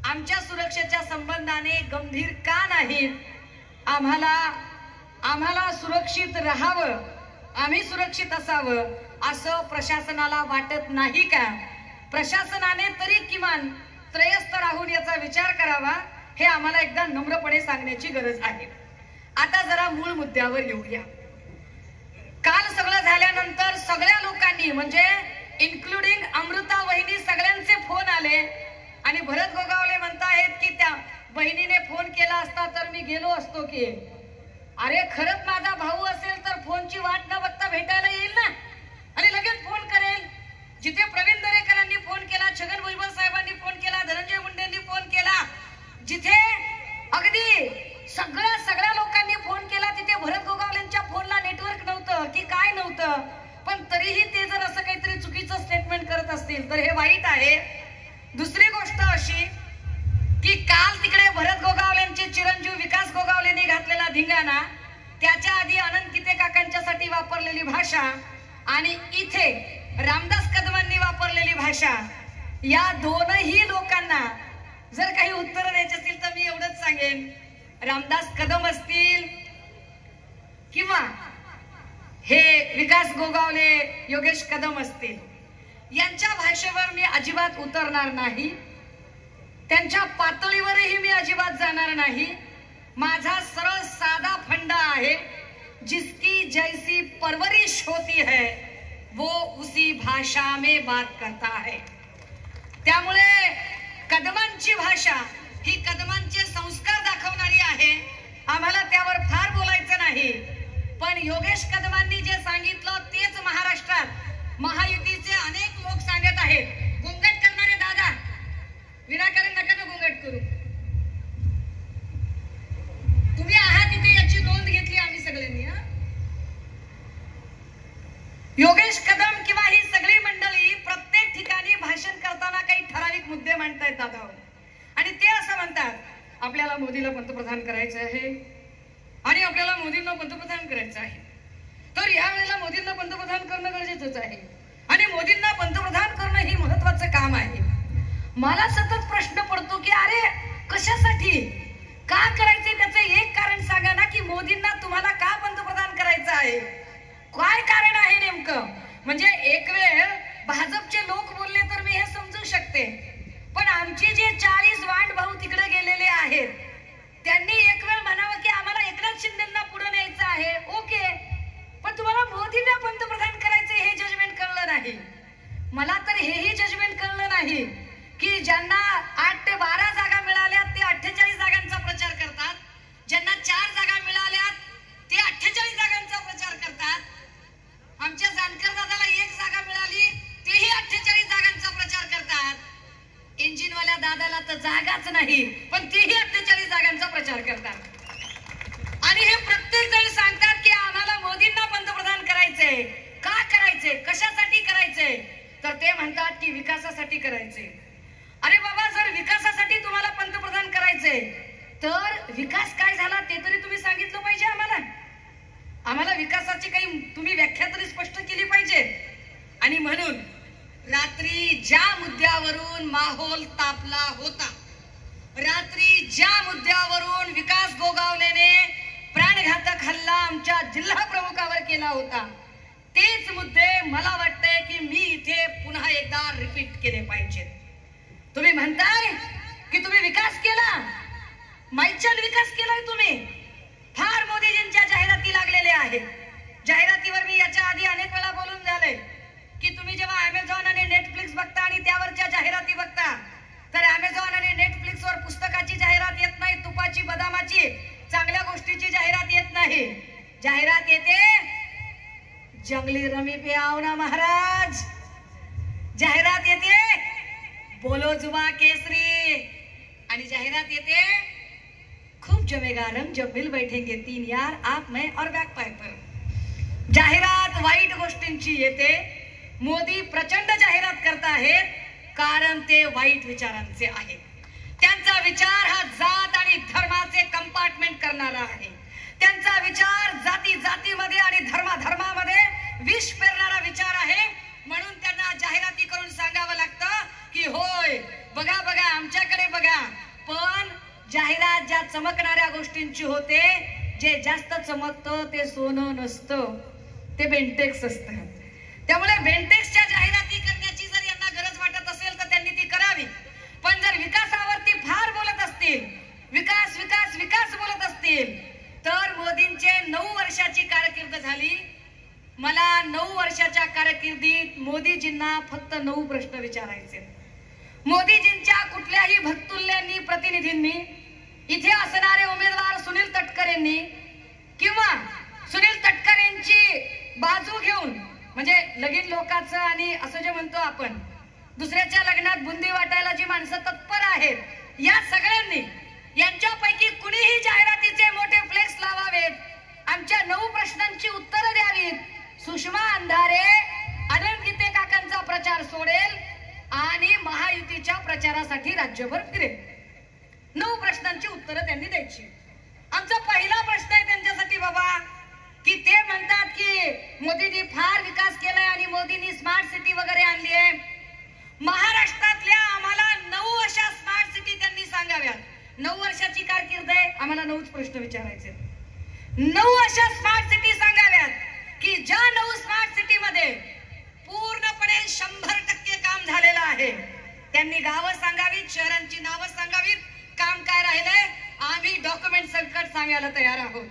आमच्या सुरक्षेच्या संबंधाने गंभीर का नाहीत? आम्हाला सुरक्षित राहावं, आम्ही सुरक्षित असावं असं प्रशासनाला वाटत नाही का? प्रशासनाने तरी किमान त्रयस्थ राहून याचा विचार करावा, हे आम्हाला एकदा नम्रपणे सांगण्याची गरज आहे. आता जरा मूळ मुद्द्यावर येऊया. काल सगळं झाल्यानंतर सगळ्या लोकांनी, म्हणजे इन्क्लुडिंग अमृता वहिनी, सगळ्यांचे फोन आले आणि भरत गोगावले म्हणतायत की त्या बहिणीने फोन केला असता तर मी गेलो असतो की. अरे खरंच माझा भाऊ असेल तर फोनची वाट न बघता भेटायला येईल ना, आणि लगेच फोन करेल. जिथे प्रवीण दरेकरांनी फोन केला, छगन भुजबळ साहेबांनी फोन केला, धनंजय मुंडेंनी फोन केला, जिथे अगदी सगळ्या लोकांनी फोन केला, तिथे भरत गोगावलेंच्या फोनला नेटवर्क नव्हतं की काय नव्हतं. पण तरीही ते जर असं काहीतरी चुकीचं स्टेटमेंट करत असतील तर हे वाईट आहे. दुसरी गोष्ट अशी की काल तिकडे भरत गोगावलेंचे चिरंजीव विकास गोगावलेंनी घातलेला धिंगाणा, त्याच्या आधी अनंत गीते काकांच्यासाठी वापरलेली भाषा आणि इथे रामदास कदमांनी वापरलेली भाषा, या दोनही लोकांना जर काही उत्तर द्यायची असतील तर मी एवढंच सांगेन, रामदास कदम असतील किंवा हे विकास गोगावले योगेश कदम असतील, यांच्या भाषेवर मी अजिबात उतरणार नाही, त्यांच्या पातळीवरही मी अजिबात जाणार नाही. माझा सरळ साधा फंडा आहे, जिसकी जैसी परवरिश होती है वो उसी भाषा में बात करता है. त्यामुळे कदमांची भाषा ही कदमांचे संस्कार दाखवणारी आहे, आम्हाला त्यावर फार बोलायचं नाही. पण योगेश कदमांनी जे सांगितलं तेच महाराष्ट्रात महायुतीचे अनेक लोक सांगत आहेत. गोंगट करणारे दादा, विनाकारण नका ना गोंगट करू. तुम्ही आहात इथे याची नोंद घेतली आम्ही सगळ्यांनी. योगेश कदम किंवा ही सगळी मंडळी प्रत्येक ठिकाणी भाषण करताना काही ठराविक मुद्दे मांडतायत दादा, आणि ते असं म्हणतात आपल्याला मोदीला पंतप्रधान करायचं आहे आणि आपल्याला मोदींना पंतप्रधान करायचं आहे, तर या वेळेला मोदींना पंतप्रधान करणं गरजेचंच आहे आणि मोदींना पंतप्रधान करणं ही महत्वाचं काम आहे. मला सतत प्रश्न पडतो की अरे कशासाठी, का करायचे, त्याचं एक कारण सांगा ना, की मोदींना तुम्हाला का पंतप्रधान करायचं आहे, काय कारण आहे नेमकं. म्हणजे एक वेळ भाजपचे लोक बोलले तर मी हे समजू शकते, पण आमचे जे 40 वांड भाऊ तिकडे गेलेले आहेत त्यांनी एक वेळ म्हणावं की आम्हाला एकनाथ शिंदेंना पुढे न्यायचं आहे, ओके, पण तुम्हाला मोदींना पंतप्रधान करायचं हे जजमेंट कळलं नाही. मला तर हेही जजमेंट कळलं नाही की ज्यांना 8 ते 12 जागा मिळाल्या ते 48 जागांचा प्रचार करतात, ज्यांना 4 जागा मिळाल्या ते 48 जागांचा प्रचार करतात, आमच्या जानकर दादाला 1 जागा मिळाली तेही 48 जागांचा प्रचार करतात, इंजिनवाल्या दादाला तर जागाच नाही पण तेही 48 जागांचा प्रचार करतात. आणि हे प्रत्येक जण सांगतात की आम्हाला मोदींना पंतप्रधान करायचंय. का करायचंय, कशासाठी करायचंय, तर ते म्हणतात की विकासासाठी करायचंय. अरे बाबा, जर विकासासाठी तुम्हाला पंतप्रधान करायचंय तर विकास काय झाला ते तरी तुम्ही सांगितलं पाहिजे आम्हाला विकासाची काही तुम्ही व्याख्या तरी स्पष्ट केली पाहिजे. आणि म्हणून रात्री ज्या मुद्द्यावरून माहोल तापला होता, रात्री ज्या मुद्द्यावरून विकास गोगावलेने प्राणघातक हल्ला आमच्या जिल्हा प्रमुखावर केला होता, तेच मुद्दे मला वाटतंय की मी इथे पुन्हा एकदा रिपीट केले पाहिजेत. तुम्ही म्हणताय की तुम्ही विकास केला, माईचाल विकास केलाय तुम्ही, फार मोदीजींच्या जाहिराती लागलेल्या आहेत. जाहिरातीवर मी याच्या आधी अनेक वेळा बोलून झाले की तुम्ही जेव्हा अमेझॉन आणि नेटफ्लिक्स बघता आणि त्यावरच्या जाहिराती बघता, तर अमेझॉन आणि नेटफ्लिक्सवर पुस्तकाची जाहिरात येत नाही, तुपाची, बदामाची, चांगल्या गोष्टीची जाहिरात येत नाही. जाहिरात येते जंगली रमी पे आओ ना महाराज. जाहिरात येते, बोलो जुबा केसरी, आणि जाहिरात येते, खूप जमेगा रंग जब मिल बैठेंगे 3 यार आप मैं और बैक पाइपर. जाहिरात वाईट गोष्टींची येते. मोदी प्रचंड जाहिरात करतायत कारण ते वाईट विचारांचे आहेत. त्यांचा विचार हा जात आणि धर्माचे कंपार्टमेंट करणारा आहे. त्यांचा विचार जाती जातीमध्ये आणि धर्मामध्ये विष पेरणारा विचार आहे. म्हणून त्यांना जाहिराती करून सांगावं लागतं की होय बघा बघा आमच्याकडे बघा. पण जाहिरात ज्या चमकणाऱ्या गोष्टींची होते, जे जास्त चमकतं ते सोनं नसतं, ते बेंटेक्स असतं. त्यामुळे बेंटेक्सच्या जाहिराती करण्याची जर यांना गरज वाटत असेल तर त्यांनी ती करावी. पण जर विकासावरती फार बोलत असतील, विकास विकास विकास बोलत असतील, तर मोदींचे 9 वर्षाची कारकीर्द झाली. मला 9 वर्षाच्या कारकिर्दीत मोदीजींना फक्त 9 प्रश्न विचारायचे. मोदीजींच्या कुठल्याही भक्तुल्यांनी प्रतिनिधींनी, इथे असणारे उमेदवार सुनील तटकरेंनी किंवा सुनील तटकरेंची बाजू घेऊन, म्हणजे लगीन लोकांचं आणि असं जे म्हणतो आपण दुसऱ्याच्या लग्नात बुंदी वाटायला जी माणसं तत्पर आहेत, या सगळ्यांनी यांच्यापैकी कुणीही जाहिरातीचे मोठे फ्लेक्स लावावेत, आमच्या 9 प्रश्नांची उत्तरं द्यावीत. सुषमा अंधारे अनंत गीते काकांचा प्रचार सोडेल आणि महायुतीच्या प्रचारासाठी राज्यभर फिरेल. 9 प्रश्नांची उत्तरं त्यांनी द्यायची. आमचा पहिला प्रश्न आहे त्यांच्यासाठी बाबा, की ते म्हणतात की मोदींनी फार विकास केलाय आणि मोदींनी स्मार्ट सिटी वगैरे आणली आहे. महाराष्ट्रातल्या आम्हाला 9 अशा स्मार्ट सिटी त्यांनी सांगाव्यात. 9 वर्षाची कारकीर्द आहे, आम्हाला 9च प्रश्न विचारायचे. 9 अशा स्मार्ट सिटी सांगाव्यात की ज्या 9 स्मार्ट सिटी मध्ये पूर्णपणे 100% काम झालेलं आहे. त्यांनी गावं सांगावीत, शहरांची नावं सांगावीत, काम काय राहिलंय आम्ही डॉक्युमेंट संकट सांगायला तयार आहोत.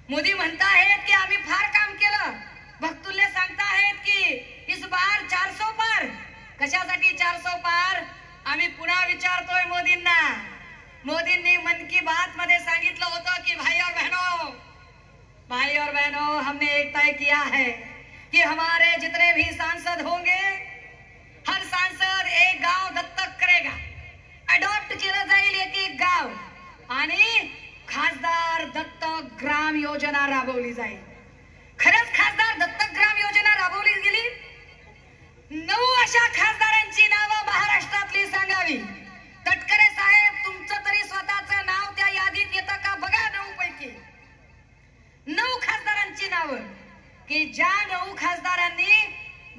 मोदी म्हणतायत की आम्ही फार काम केलं. भक्तुल्य सांगतायत की इस बार 400 पार. कशासाठी 400 पार? आम्ही पुन्हा विचारतोय मोदींना. मोदींनी मन की बात मध्ये सांगितलं होतं की भाई और बहनों हमने एक तय किया है कि हमारे जितने भी सांसद होंगे, हर सांसद एक गाव दत्तक करेगा. अडॉप्ट केलं जाईल एक गाव आणि खासदार दत्तक ग्राम योजना राबवली जाईल. खरंच खासदार दत्तक ग्राम योजना राबवली गेली. 9 अशा खासदारांची नावं महाराष्ट्रातली सांगावी. तटकरे साहेब तुमचं तरी स्वतःचं नाव त्या यादीत येतं का बघा. 9 पैकी 9 खासदारांची नावं की ज्या 9 खासदारांनी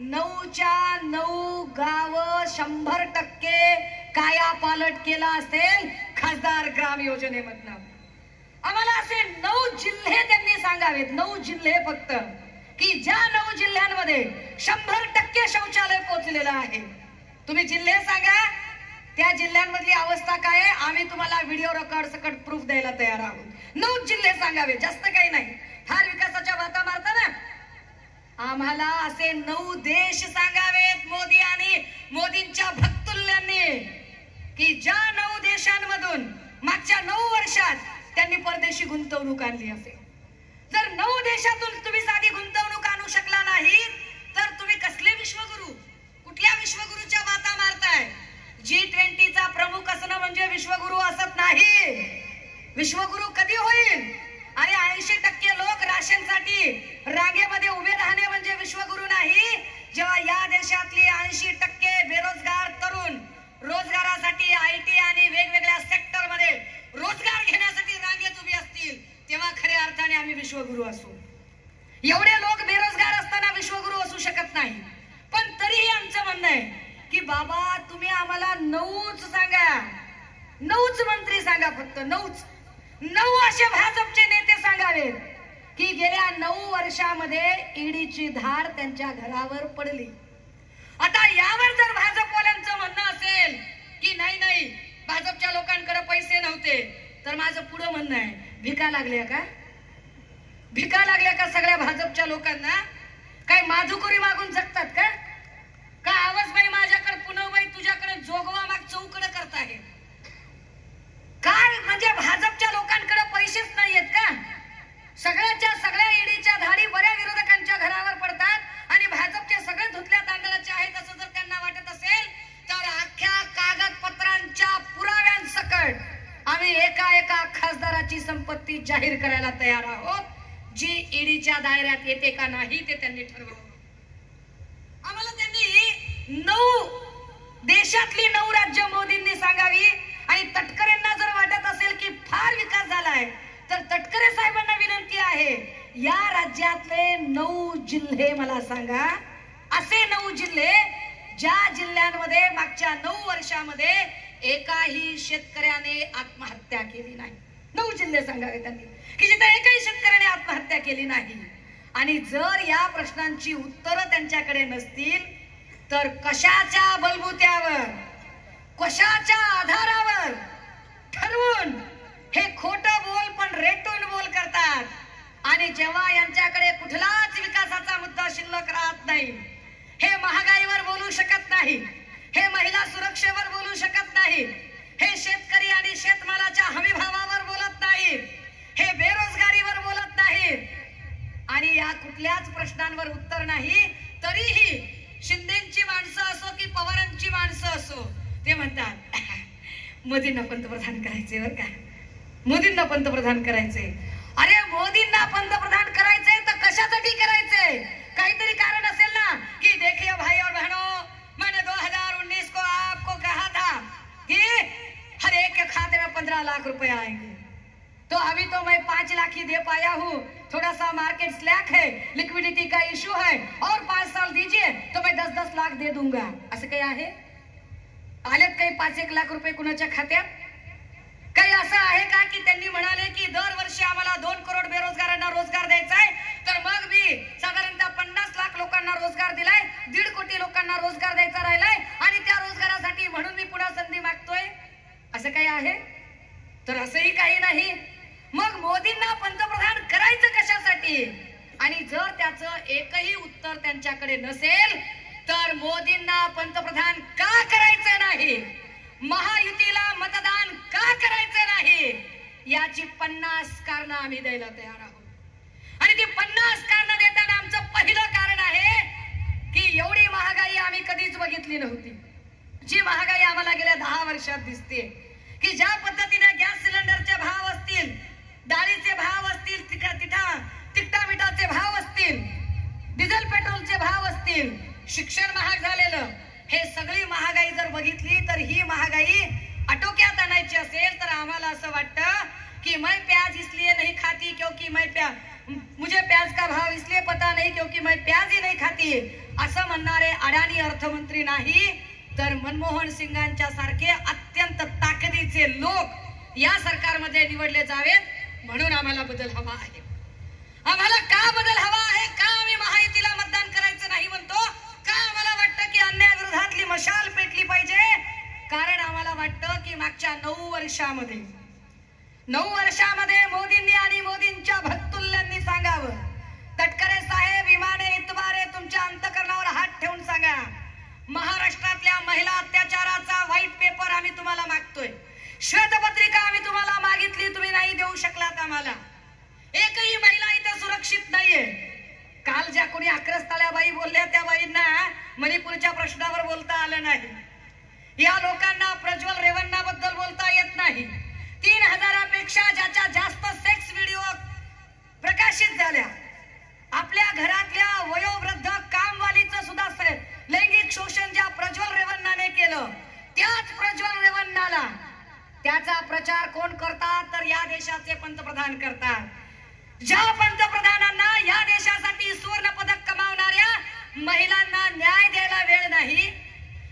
9च्या 9 गावं 100% कायापालट केला असेल खासदार ग्राम योजनेमधनं. आम्हाला असे 9 जिल्हे त्यांनी सांगावेत. 9 जिल्हे फक्त की ज्या 9 जिल्ह्यांमध्ये 100% शौचालय पोहोचलेलं आहे. तुम्ही जिल्हे सांगा, त्या जिल्ह्यांमधली अवस्था काय आहे आम्ही तुम्हाला व्हिडिओ रेकॉर्ड सकट प्रूफ द्यायला तयार आहोत. 9 जिल्हे सांगावे, जास्त काही नाही. फार विकासाच्या बाता मारता ना. आम्हाला असे 9 देश सांगावेत मोदी आणि मोदींच्या भक्तुल्यांनी की ज्या 9 देशांमधून मागच्या 9 वर्षात त्यांनी परदेशी गुंतवणूक आणली असेल. जर 9 देशातून तुम्ही साधी गुंतवणूक आणू शकला नाही तर तुम्ही कसले विश्वगुरु, कुठल्या विश्वगुरूच्या बाता मारताय? G20चा प्रमुख असणं म्हणजे विश्वगुरु असत नाही. विश्वगुरु कधी होईल? आणि 80% लोक राशनसाठी रांगेमध्ये उभे राहणे म्हणजे विश्वगुरु नाही. जेव्हा या देशातली 80% बेरोजगार तरुण रोजगारासाठी IT आणि वेगवेगळ्या सेक्टर मध्ये रोजगार घेण्यासाठी रांगेत उभी असतील तेव्हा खऱ्या अर्थाने आम्ही विश्वगुरु असू. एवढे लोक बेरोजगार असताना विश्वगुरु असू शकत नाही. पण तरीही आमचं म्हणणं आहे की बाबा तुम्ही आम्हाला 9च सांगा. 9च मंत्री सांगा, फक्त 9च. 9 असे भाजपचे नेते सांगावेत की गेल्या 9 वर्षामध्ये ईडीची धार त्यांच्या घरावर पडली. आता यावर जर भाजपवाल्यांचं म्हणणं असेल की नाही भाजपच्या लोकांकडे पैसे नव्हते, तर माझं पुढं म्हणणं आहे भिका लागल्या का? भिका लागल्या का सगळ्या भाजपच्या लोकांना? काय माधुकरी मागून जगतात का? का आवाजबाई माझ्याकडे पुनवबाई तुझ्याकडे जोगवा माग चौकडं करत आहे? काय म्हणजे भाजपच्या लोकांकडे पैसेच नाहीयेत का? सगळ्याच्या सगळ्या ईडीच्या धाडी बऱ्या विरोधकांच्या घरावर पडतात. संपत्ती जाहीर करायला तयार आहोत जी ईडीच्या दायऱ्यात येते का नाही ते त्यांनी ठरवलं. आम्हाला त्यांनी 9 देशातली 9 राज्य मोदींनी सांगावी आणि तटकरेंना जर वाटत असेल की फार विकास झालाय तर तटकरे साहेबांना विनंती आहे या राज्यातले 9 जिल्हे मला सांगा, असे 9 जिल्हे ज्या जिल्ह्यांमध्ये मागच्या 9 वर्षामध्ये एकाही शेतकऱ्याने आत्महत्या केली नाही. 9 जिल्हे सांगावे त्यांनी की जिथे एकही शेतकऱ्याने आत्महत्या केली नाही. आणि जर या प्रश्नांची उत्तरं त्यांच्याकडे नसतील तर कशाच्या बलबुत्यावर, कशाच्या आधारावर ठरवून हे खोटं बोल पण रेटून बोल करतात. आणि जेव्हा यांच्याकडे कुठलाच विकासाचा मुद्दा शिल्लक राहत नाही, हे महागाईवर बोलू शकत नाही, हे महिला सुरक्षेवर बोलू शकत नाही, हे शेतकरी आणि शेतमालाच्या हमीभावावर बोलत नाहीत, हे बेरोजगारीवर बोलत नाहीत आणि या कुठल्याच प्रश्नांवर उत्तर नाही, तरीही शिंदेची माणसं असो की पवारांची माणसं असो ते म्हणतात मोदींना पंतप्रधान करायचे बरं का, मोदींना पंतप्रधान करायचे. अरे मोदींना पंतप्रधान करायचंय तर कशासाठी करायचंय? काहीतरी कारण असेल ना की देखिए भाई और बहनों, मैंने 2019 को आपको कहा था कि हर एक के खाते में 15 लाख रुपए आएंगे, तो अभी तो मैं 5 लाख ही दे पाया हूँ. थोड़ा सा मार्केट स्लैक है, लिक्विडिटी का इश्यू है, और 5 साल दीजिए तो मैं 10-10 लाख दे दूंगा. असं काही आहे? आलेत काही 5-1 लाख रुपये कुणाच्या खात्यात? काही असं आहे का की त्यांनी म्हणाले की दरवर्षी आम्हाला 2 करोड बेरोजगारांना रोजगार द्यायचा आहे, तर मग मी साधारणतः 50 लाख लोकांना रोजगार दिलाय, 1.5 कोटी लोकांना रोजगार द्यायचा राहिलाय आणि त्या रोजगारासाठी म्हणून मी पुन्हा संधी मागतोय. असं काही आहे? तर असंही काही नाही. मग मोदींना पंतप्रधान करायचं कशासाठी? आणि जर त्याचं एकही उत्तर त्यांच्याकडे नसेल तर मोदींना पंतप्रधान का करायचं नाही, महायुतीला मतदान का करायचं नाही, याची 50 कारणं आम्ही द्यायला तयार आहोत. आणि ती 50 कारणं देताना आमचं पहिलं कारण आहे की एवढी महागाई आम्ही कधीच बघितली नव्हती, जी महागाई आम्हाला गेल्या 10 वर्षात दिसते. की ज्या पद्धतीने गॅस सिलेंडरचे भाव असतील, डाळीचे भाव असतील, तिखटा मिठाचे भाव असतील, डिझेल पेट्रोलचे भाव असतील, शिक्षण महाग झालेलं, हे सगळी महागाई जर बघितली तर ही महागाई आटोक्यात आणायची असेल तर आम्हाला असं वाटतं कि मैं प्याज इसलिए नहीं खाती क्योंकि मुझे प्याज का भाव इसलिए पता नहीं क्योंकि मैं प्याज ही नहीं खाती, असं म्हणणारे अडाणी अर्थमंत्री नाही तर मनमोहन सिंगांच्या सारखे अत्यंत ताकदीचे लोक या सरकारमध्ये निवडले जावेत. म्हणून आम्हाला बदल हवा आहे. आम्हाला का बदल हवा आहे? का आम्ही महायुतीला मतदान करायचं नाही म्हणतो? का आम्हाला वाटतं की अन्यायाविरोधातली मशाल पेटली पाहिजे? कारण आम्हाला वाटतं की मागच्या 9 वर्षामध्ये मोदींनी आणि मोदींच्या भक्तुल्यांनी सांगावं, तटकरे साहेब इमाने इतबारे तुमच्या अंतकरणावर हात ठेवून सांगा, महाराष्ट्रातल्या महिला अत्याचाराचा व्हाईट पेपर आम्ही तुम्हाला मागतोय, श्वेतपत्रिका आम्ही तुम्हाला मागितली, तुम्ही नाही देऊ शकलात आम्हाला. एकही महिला इथे सुरक्षित नाहीये. काल ज्या कोणी अक्रस्ताल्या बाई बोलल्या त्या बाईंना मणिपूरच्या प्रश्नावर बोलता आलं नाही. या लोकांना प्रज्वल रेवन्नाबद्दल बोलता येत नाही. 3000पेक्षा ज्याच्या जास्त सेक्स व्हिडिओ प्रकाशित झाल्या, आपल्या घरातल्या वयोवृद्ध कामवालीचं सुद्धा लैंगिक शोषण ज्या प्रज्वल रेवन्नाने केलं, त्याच प्रज्वल रेवन्नाला त्याचा प्रचार कोण करतात? तर या देशाचे पंतप्रधान करतात. ज्या पंतप्रधानांना या देशासाठी सुवर्ण पदक कमावणाऱ्या महिलांना न्याय द्यायला वेळ नाही,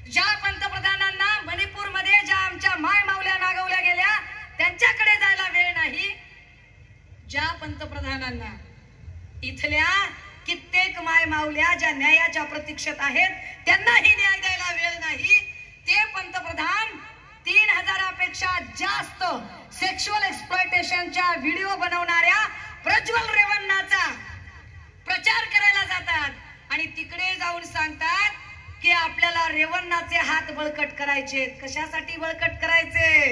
ज्या पंतप्रधानांना मणिपूरमध्ये ज्या आमच्या माय मावल्या नागवल्या गेल्या त्यांच्याकडे जायला वेळ नाही, ज्या पंतप्रधानांना इथल्या कित्येक माय मावल्या ज्या न्यायाच्या प्रतीक्षेत आहेत त्यांनाही न्याय द्यायला वेळ नाही, ते पंतप्रधान 3000पेक्षा जास्त सेक्शुअल एक्सप्लॉयटेशनच्या व्हिडिओ बनवणाऱ्या प्रज्वल रेवन्नाचा प्रचार करायला जातात आणि तिकडे जाऊन सांगतात की आपल्याला रेवन्नाचे हात बळकट करायचे. कशासाठी बळकट करायचे?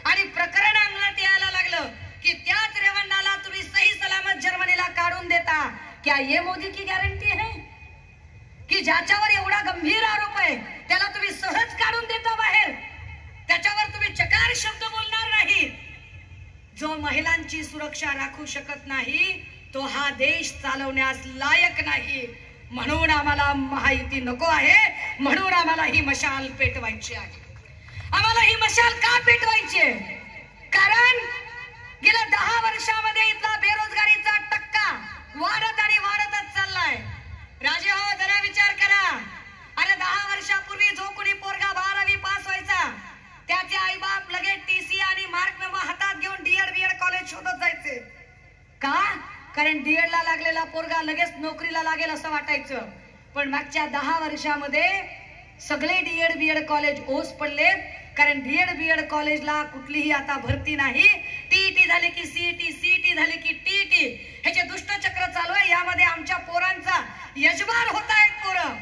आणि प्रकरण अंगणात यायला लागलं की त्याच रेवन्नाला तुम्ही सही सलामत जर्मनीला काढून देता. क्या ये मोदी की गॅरंटी है की ज्याच्यावर एवढा गंभीर आरोप आहे त्याला तुम्ही सहज काढून देता बाहेर, त्याच्यावर तुम्ही चकार शब्द बोलणार नाही? जो महिलांची सुरक्षा राखू शकत नाही तो हा देश चालवण्यास लायक नाही. म्हणून आम्हाला महायुती नको आहे, म्हणून आम्हाला ही मशाल पेटवायची आहे. आम्हाला ही मशाल का पेटवायची आहे? कारण गेल्या 10 वर्षामध्ये इथला बेरोजगारीचा टक्का वाढत आणि वाढतच चाललाय. राजे हो, जरा विचार करा. अरे 10 वर्षापूर्वी जो कोणी पोरगा 12वी पास व्हायचा त्याचे आई बाप लगेच टीसी आणि मार्क मेमो हातात घेऊन बीएड कॉलेज शोधत जायचे. का? कारण डीएड ला लागलेला पोरगा लगेच नोकरीला लागेल असं वाटायचं. पण मागच्या 10 वर्षामध्ये सगळे डीएड कॉलेज ओस पडलेत. कारण डीएड कॉलेजला कुठलीही आता भरती नाही. टीईटी झाली की सीईटी, सीईटी झाली की टीईटी, हे जे दुष्टचक्र चालू आहे यामध्ये आमच्या पोरांचा यजमान होत आहेत पोरं.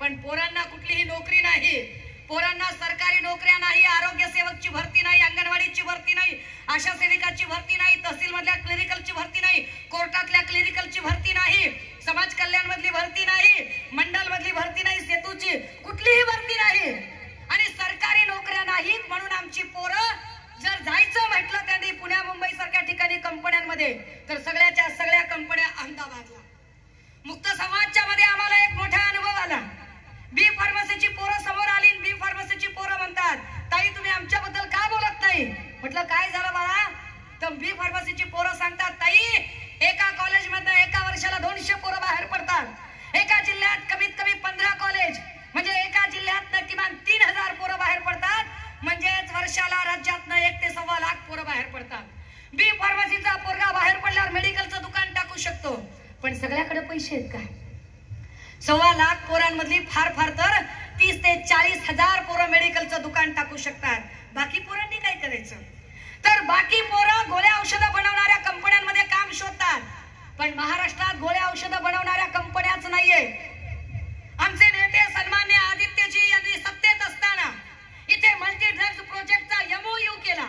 पण पोरांना कुठलीही नोकरी नाही, पोरांना सरकारी नोकऱ्या नाही, आरोग्य सेवकची भरती नाही, अंगणवाडीची भरती नाही, आशा सेविकाची भरती नाही, तहसील मधल्या क्लिरिकलची भरती नाही, कोर्टातल्या क्लिरिकलची भरती नाही, समाज कल्याण मधली भरती नाही, मंडल मधली भरती नाही, सेतूची कुठलीही भरती नाही आणि सरकारी नोकऱ्या नाहीत. म्हणून आमची पोरं जर जायचं म्हटलं त्यांनी पुण्या मुंबई सारख्या ठिकाणी कंपन्यांमध्ये तर सगळ्याच्या सगळ्या कंपन्या अहमदाबादला. मुक्त समाजच्या मध्ये आम्हाला एक मोठा अनुभव आला. बी फार्मसीची पोरं समोर आली. बी फार्मसीची पोरं म्हणतात, ताई तुम्ही आमच्याबद्दल का बोलत नाही? म्हटलं काय झालं बाळा? तर बी फार्मसीची पोरं सांगतात, ताई एका कॉलेजमधनं एका वर्षाला 200 पोरं बाहेर पडतात. एका जिल्ह्यात कमीत कमी 15 कॉलेज म्हणजे एका जिल्ह्यात किमान 3000 पोरं बाहेर पडतात. म्हणजेच वर्षाला राज्यातनं 1 ते 1.25 लाख पोरं बाहेर पडतात. बी फार्मसीचा पोरगा बाहेर पडल्यावर मेडिकलचं दुकान टाकू शकतो. पण सगळ्याकडे पैसे आहेत का? 1.25 लाख पोरांमधली फार फार तर 30 ते 40 हजार पोरं मेडिकलचं दुकान टाकू शकतात. बाकी पोरांनी काय करायचं? तर बाकी पोरं गोळ्या औषधं बनवणाऱ्या कंपन्यांमध्ये काम शोधतात. पण महाराष्ट्रात गोळ्या औषधं बनवणाऱ्या कंपन्याच नाहीये. आमचे नेते सन्मान्य आदित्यजी यांनी सत्तेत असताना इथे मल्टी ड्रग्ज प्रोजेक्टचा एमओयू केला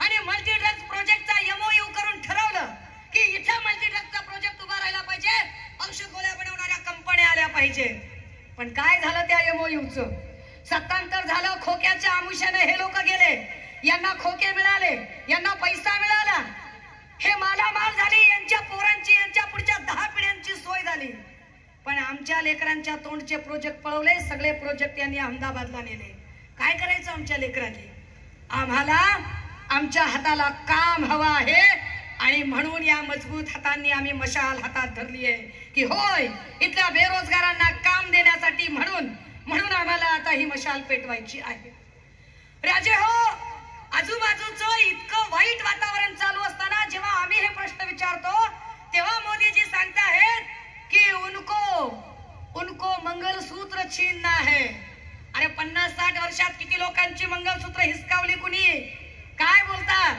आणि मल्टी ड्रग्ज प्रोजेक्टचा एमओयू करून ठरवलं की इथे मल्टी ड्रग्जचा प्रोजेक्ट उभा राहिला पाहिजे, औषध गोळ्या बनवणाऱ्या कंपन्या आल्या पाहिजे. पण काय झालं त्या एमओयूचं? सत्तांतर झालं. खोक्याच्या आमुष्याने हे लोक गेले, यांना खोके मिळाले, यांना पैसा मिळाला, हे मालामाल झाली. यांच्या पोरांची, यांच्या पुढच्या 10 पिढ्यांची सोय झाली. पण आमच्या लेकरांच्या तोंडचे प्रोजेक्ट पळवले. सगळे प्रोजेक्ट यांनी अहमदाबादला नेले. काय करायचं आमच्या लेकरांनी? आम्हाला आमच्या हाताला काम हवं आहे आणि म्हणून या मजबूत हातांनी आम्ही मशाल हातात धरली आहे की होय इथल्या बेरोजगारांना काम देण्यासाठी म्हणून आम्हाला आता ही मशाल पेटवायची आहे. राजे हो, आजूबाजूचं इतकं वाईट वातावरण चालू असताना जेव्हा आम्ही हे प्रश्न विचारतो तेव्हा मोदीजी सांगताहेत कि उनको मंगलसूत्र छीनना है. अरे 50-60 वर्षात किती लोकांची मंगलसूत्र हिसकावली कुणी? काय बोलतात?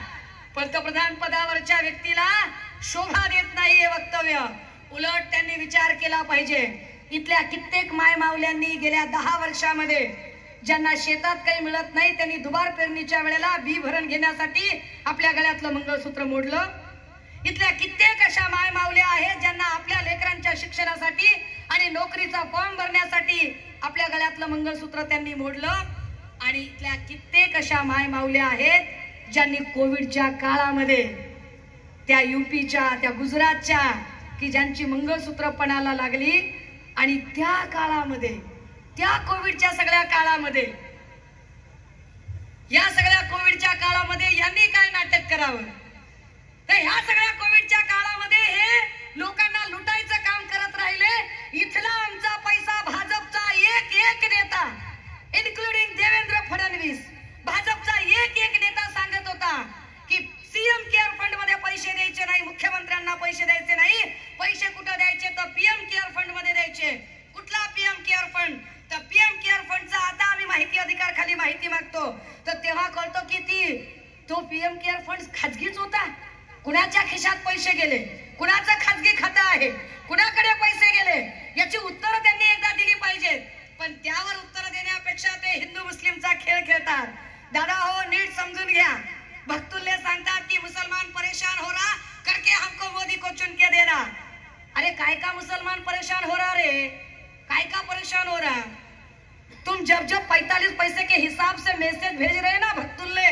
पंतप्रधान पदावरच्या व्यक्तीला शोभा देत नाही हे वक्तव्य. उलट त्यांनी विचार केला पाहिजे. इथल्या कित्येक मायमावल्यांनी गेल्या 10 वर्षामध्ये ज्यांना शेतात काही मिळत नाही त्यांनी दुबार पेरणीच्या वेळेला बी भरण घेण्यासाठी आपल्या गळ्यातलं मंगळसूत्र मोडलं. इथल्या कित्येक अशा मायमावल्या आहेत ज्यांना आपल्या लेकरांच्या शिक्षणासाठी आणि नोकरीचा फॉर्म भरण्यासाठी आपल्या गळ्यातलं मंगळसूत्र त्यांनी मोडलं. आणि इथल्या कित्येक अशा मायमावल्या आहेत ज्यांनी कोविडच्या काळामध्ये त्या यूपीच्या, त्या गुजरातच्या की ज्यांची मंगळसूत्र पणाला लागली आणि त्या काळामध्ये, त्या कोविडच्या सगळ्या काळामध्ये, या सगळ्या कोविडच्या काळामध्ये यांनी काय नाटक करावं? तर ह्या सगळ्या कोविडच्या काळामध्ये हे लोकांना लुटायचं काम करत राहिले. इथला आमचा पैसा भाजपचा एक नेता इन्क्लुडिंग देवेंद्र फडणवीस, भाजपचा एक नेता सांगत होता की सीएम केअर फंड मध्ये पैसे द्यायचे नाही, मुख्यमंत्र्यांना पैसे द्यायचे नाही. पैसे कुठे द्यायचे? तर पीएम केअर फंड मध्ये द्यायचे. कुठला पीएम केअर फंड? तर पीएम केअर फंडचा आता आम्ही माहिती अधिकार खाली माहिती मागतो तर तेव्हा कळतो की तो पीएम केअर फंड खाजगीच होता. कुणाच्या खिशात पैसे गेले, कुणाचं खाजगी खातं आहे, कुणाकडे पैसे गेले याची उत्तरं त्यांनी एकदा दिली पाहिजेत. पण त्यावर उत्तर देण्यापेक्षा ते हिंदू मुस्लिमचा खेळ खेळतात. दादा हो, नीट समजून घ्या. भक्तुल्ले सांगतात की मुसलमान परेशान हो रहा करके हमको मोदी को चुन के दे रहा. अरे काय का मुसलमान परेशान हो रहा रे? काय का परेशान हो रहा? तुम जब 45 पैसे के हिसाब से मैसेज भेज रहे ना भक्तुल्ले,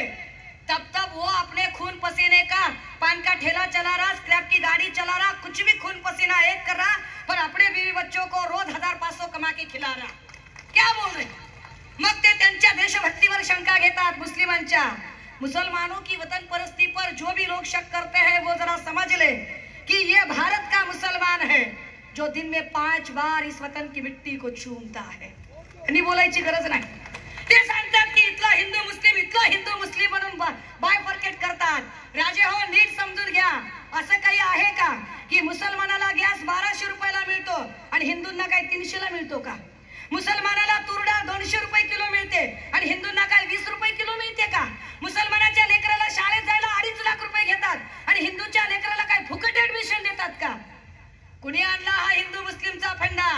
तब वो अपने खून पसीने का पान का ठेला चला रहा, स्क्रैप की गाड़ी चला रहा, कुछ भी खून पसीना एक कर रहा, पर अपने बीवी बच्चों को रोज 1500 कमा के खिला रहा. क्या बोल रहे? मग ते त्यांच्या देशभक्तीवर शंका घेतात मुस्लिमांच्या. मुसलमानों की वतन परस्ती पर जो भी लोग शक करते हैं वो जरा समझ ले कि ये भारत का मुसलमान है जो दिन में 5 बार इस वतन की मिट्टी को चूमता है. आणि बोलायची गरज नाही. ते सांगतात की इथला हिंदू मुस्लिम म्हणून बायफर्केट करतात. राजे हो, नीट समजून घ्या. असं काही आहे का की मुसलमानाला गॅस 1200 रुपयाला मिळतो आणि हिंदूंना काय 300 ला मिळतो का? मुसलमानाला तुरडा 200 रुपये किलो मिळते आणि हिंदूंना काय 20 रुपये किलो मिळते का? मुसलमानाच्या लेकराला शाळेत जायला 2.5 लाख रुपये घेतात आणि हिंदूच्या लेकराला काय फुकट ऍडमिशन देतात का? कुणी आणला हा हिंदू मुस्लिमचा फंडा?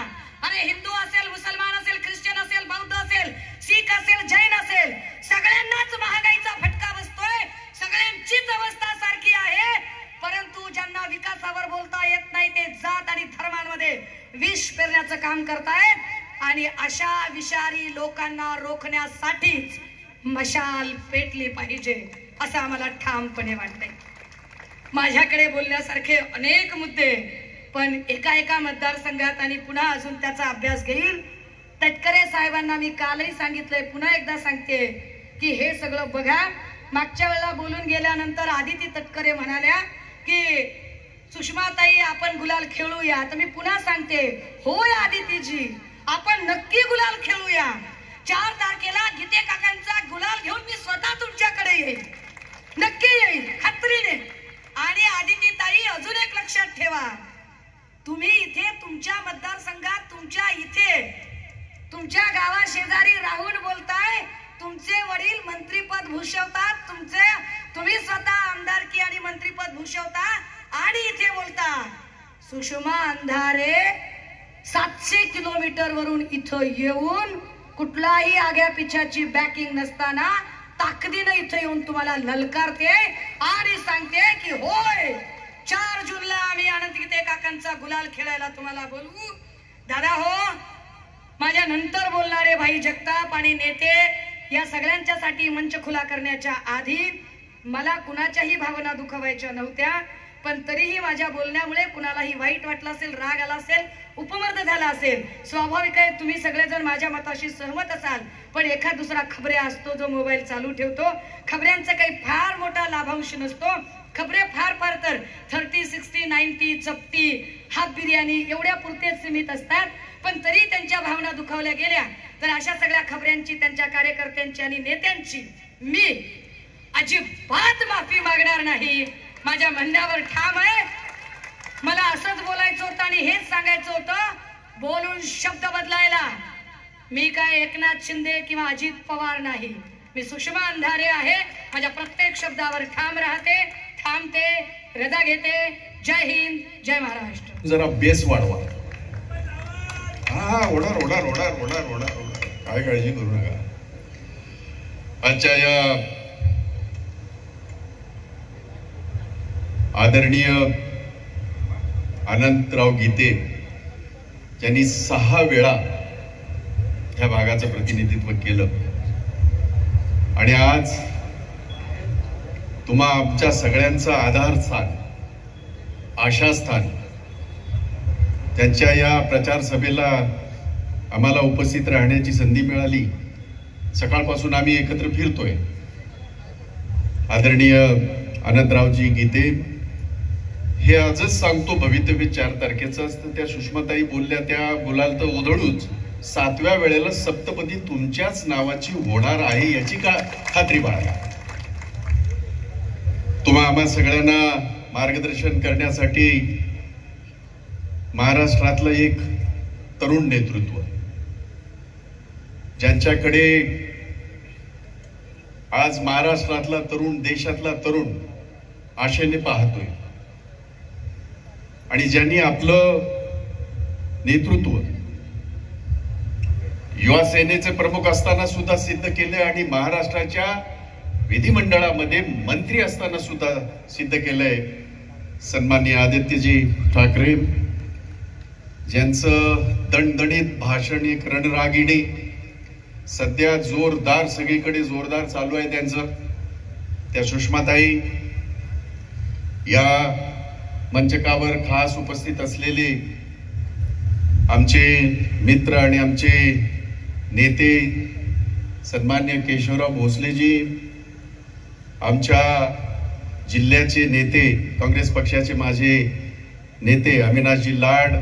अरे हिंदू असेल, मुसलमान असेल, ख्रिश्चन असेल, बौद्ध असेल, शीख असेल, जैन असेल, सगळ्यांनाच महागाईचा फटका बसतोय. सगळ्यांचीच अवस्था सारखी आहे. परंतु ज्यांना विकासावर बोलता येत नाही ते जात आणि धर्मांमध्ये विष पेरण्याचं काम करतायत. आणि अशा विषारी लोकांना रोखण्यासाठीच मशाल पेटली पाहिजे असं आम्हाला ठामपणे वाटतंय. माझ्याकडे बोलण्यासारखे अनेक मुद्दे, पण एका मतदारसंघात आणि पुन्हा अजून त्याचा अभ्यास घेईल. तटकरे साहेबांना मी कालही सांगितलंय, पुन्हा एकदा सांगते की हे सगळं बघा. मागच्या वेळेला बोलून गेल्यानंतर आदिती तटकरे म्हणाल्या की सुषमाताई आपण गुलाल खेळूया. तर मी पुन्हा सांगते, होय आदितीजी, आपण नक्की गुलाल खेळूया. 4 तारखेला गीते काकांचा गुलाल घेऊन मी स्वतः तुमच्याकडे येईल, नक्की येईल, खात्रीने. आणि आदिती ताई, अजून एक लक्षात ठेवा, तुम्ही इथे तुमच्या मतदारसंघात, तुमच्या इथे, तुमच्या गावा शेजारी राहून बोलताय. तुमचे वडील मंत्रीपद भूषवतात, तुम्ही स्वतः आमदारकी आणि मंत्रीपद भूषवता आणि इथे बोलता. सुषमा अंधारे 700 किलोमीटर वरून इथं येऊन कुठलाही आग्या पिछाची बॅकिंग नसताना ताकदीने इथं येऊन तुम्हाला ललकारते आणि सांगते की होय 4 जूनला आम्ही अनंत गीते काकांचा गुलाल खेळायला तुम्हाला बोलवू. दादा हो, माझ्या नंतर बोलणारे भाई जगताप आणि नेते या सगळ्यांच्यासाठी मंच खुला करण्याच्या आधी मला कुणाच्याही भावना दुखवायच्या नव्हत्या. पण तरीही माझ्या बोलण्यामुळे कुणालाही वाईट वाटलं असेल, राग आला असेल, उपमर्द झाला असेल. स्वाभाविक आहे, तुम्ही सगळेजण माझ्या मताशी सहमत असाल. पण एखाद दुसरा खबऱ्या असतो जो मोबाईल चालू ठेवतो. खबऱ्यांचा काही फार मोठा लाभांश नसतो. खबरे फार तर 30, 60, 90 चपटी, हात बिर्याणी एवढ्या पुरतेच सीमित असतात. पण तरी त्यांच्या भावना दुखावल्या गेल्या तर अशा सगळ्या खबऱ्यांची, त्यांच्या कार्यकर्त्यांची आणि नेत्यांची मी अजिबात माफी मागणार नाही. माझ्या म्हणण्यावर ठाम आहे. मला असंच बोलायचं होतं आणि हेच सांगायचं होतं. बोलून शब्द बदलायला मी काय एकनाथ शिंदे किंवा अजित पवार नाही. मी सुषमा अंधारे आहे. माझ्या प्रत्येक शब्दावर ठाम राहते, थांबते, रजा घेते. जय हिंद, जय महाराष्ट्र. जरा बेस वाढवा. हा, ओढा काय काळजी करू नका. आजच्या या आदरणीय अनंतराव गीते ज्यांनी 6 वेळा ह्या भागाचं प्रतिनिधित्व केलं आणि आज तुम्हा आमच्या सगळ्यांचं आधारस्थान, आशास्थान, त्यांच्या या प्रचार सभेला आम्हाला उपस्थित राहण्याची संधी मिळाली. सकाळपासून आम्ही एकत्र फिरतोय. आदरणीय अनंतरावजी गीते हे आजच सांगतो, भवितव्य 4 तारखेचं असतं. त्या सुषमाताई बोलल्या त्या गुलाल तर उधळूच 7व्या वेळेला सप्तपदी तुमच्याच नावाची होणार आहे याची खात्री बाळगा. तुम्हा आम्हा सगळ्यांना मार्गदर्शन करण्यासाठी महाराष्ट्रातलं एक तरुण नेतृत्व, ज्यांच्याकडे आज महाराष्ट्रातला तरुण, देशातला तरुण आशेने पाहतोय आणि ज्यांनी आपलं नेतृत्व युवा सेनेचे प्रमुख असताना सुद्धा सिद्ध केले आणि महाराष्ट्राच्या विधिमंडळामध्ये मंत्री असताना सुद्धा सिद्ध केलंय. सन्माननीय आदित्यजी ठाकरे, ज्यांचं दणदणीत भाषण, एक रणरागिणी, सध्या जोरदार, सगळीकडे जोरदार चालू आहे त्यांचं. त्या सुषमाताई, या मंचकावर खास उपस्थित असलेले आमचे मित्र आणि आमचे नेते सन्मान्य केशवराव भोसलेजी, आमच्या जिल्ह्याचे नेते काँग्रेस पक्षाचे माझे नेते अविनाशजी लाड,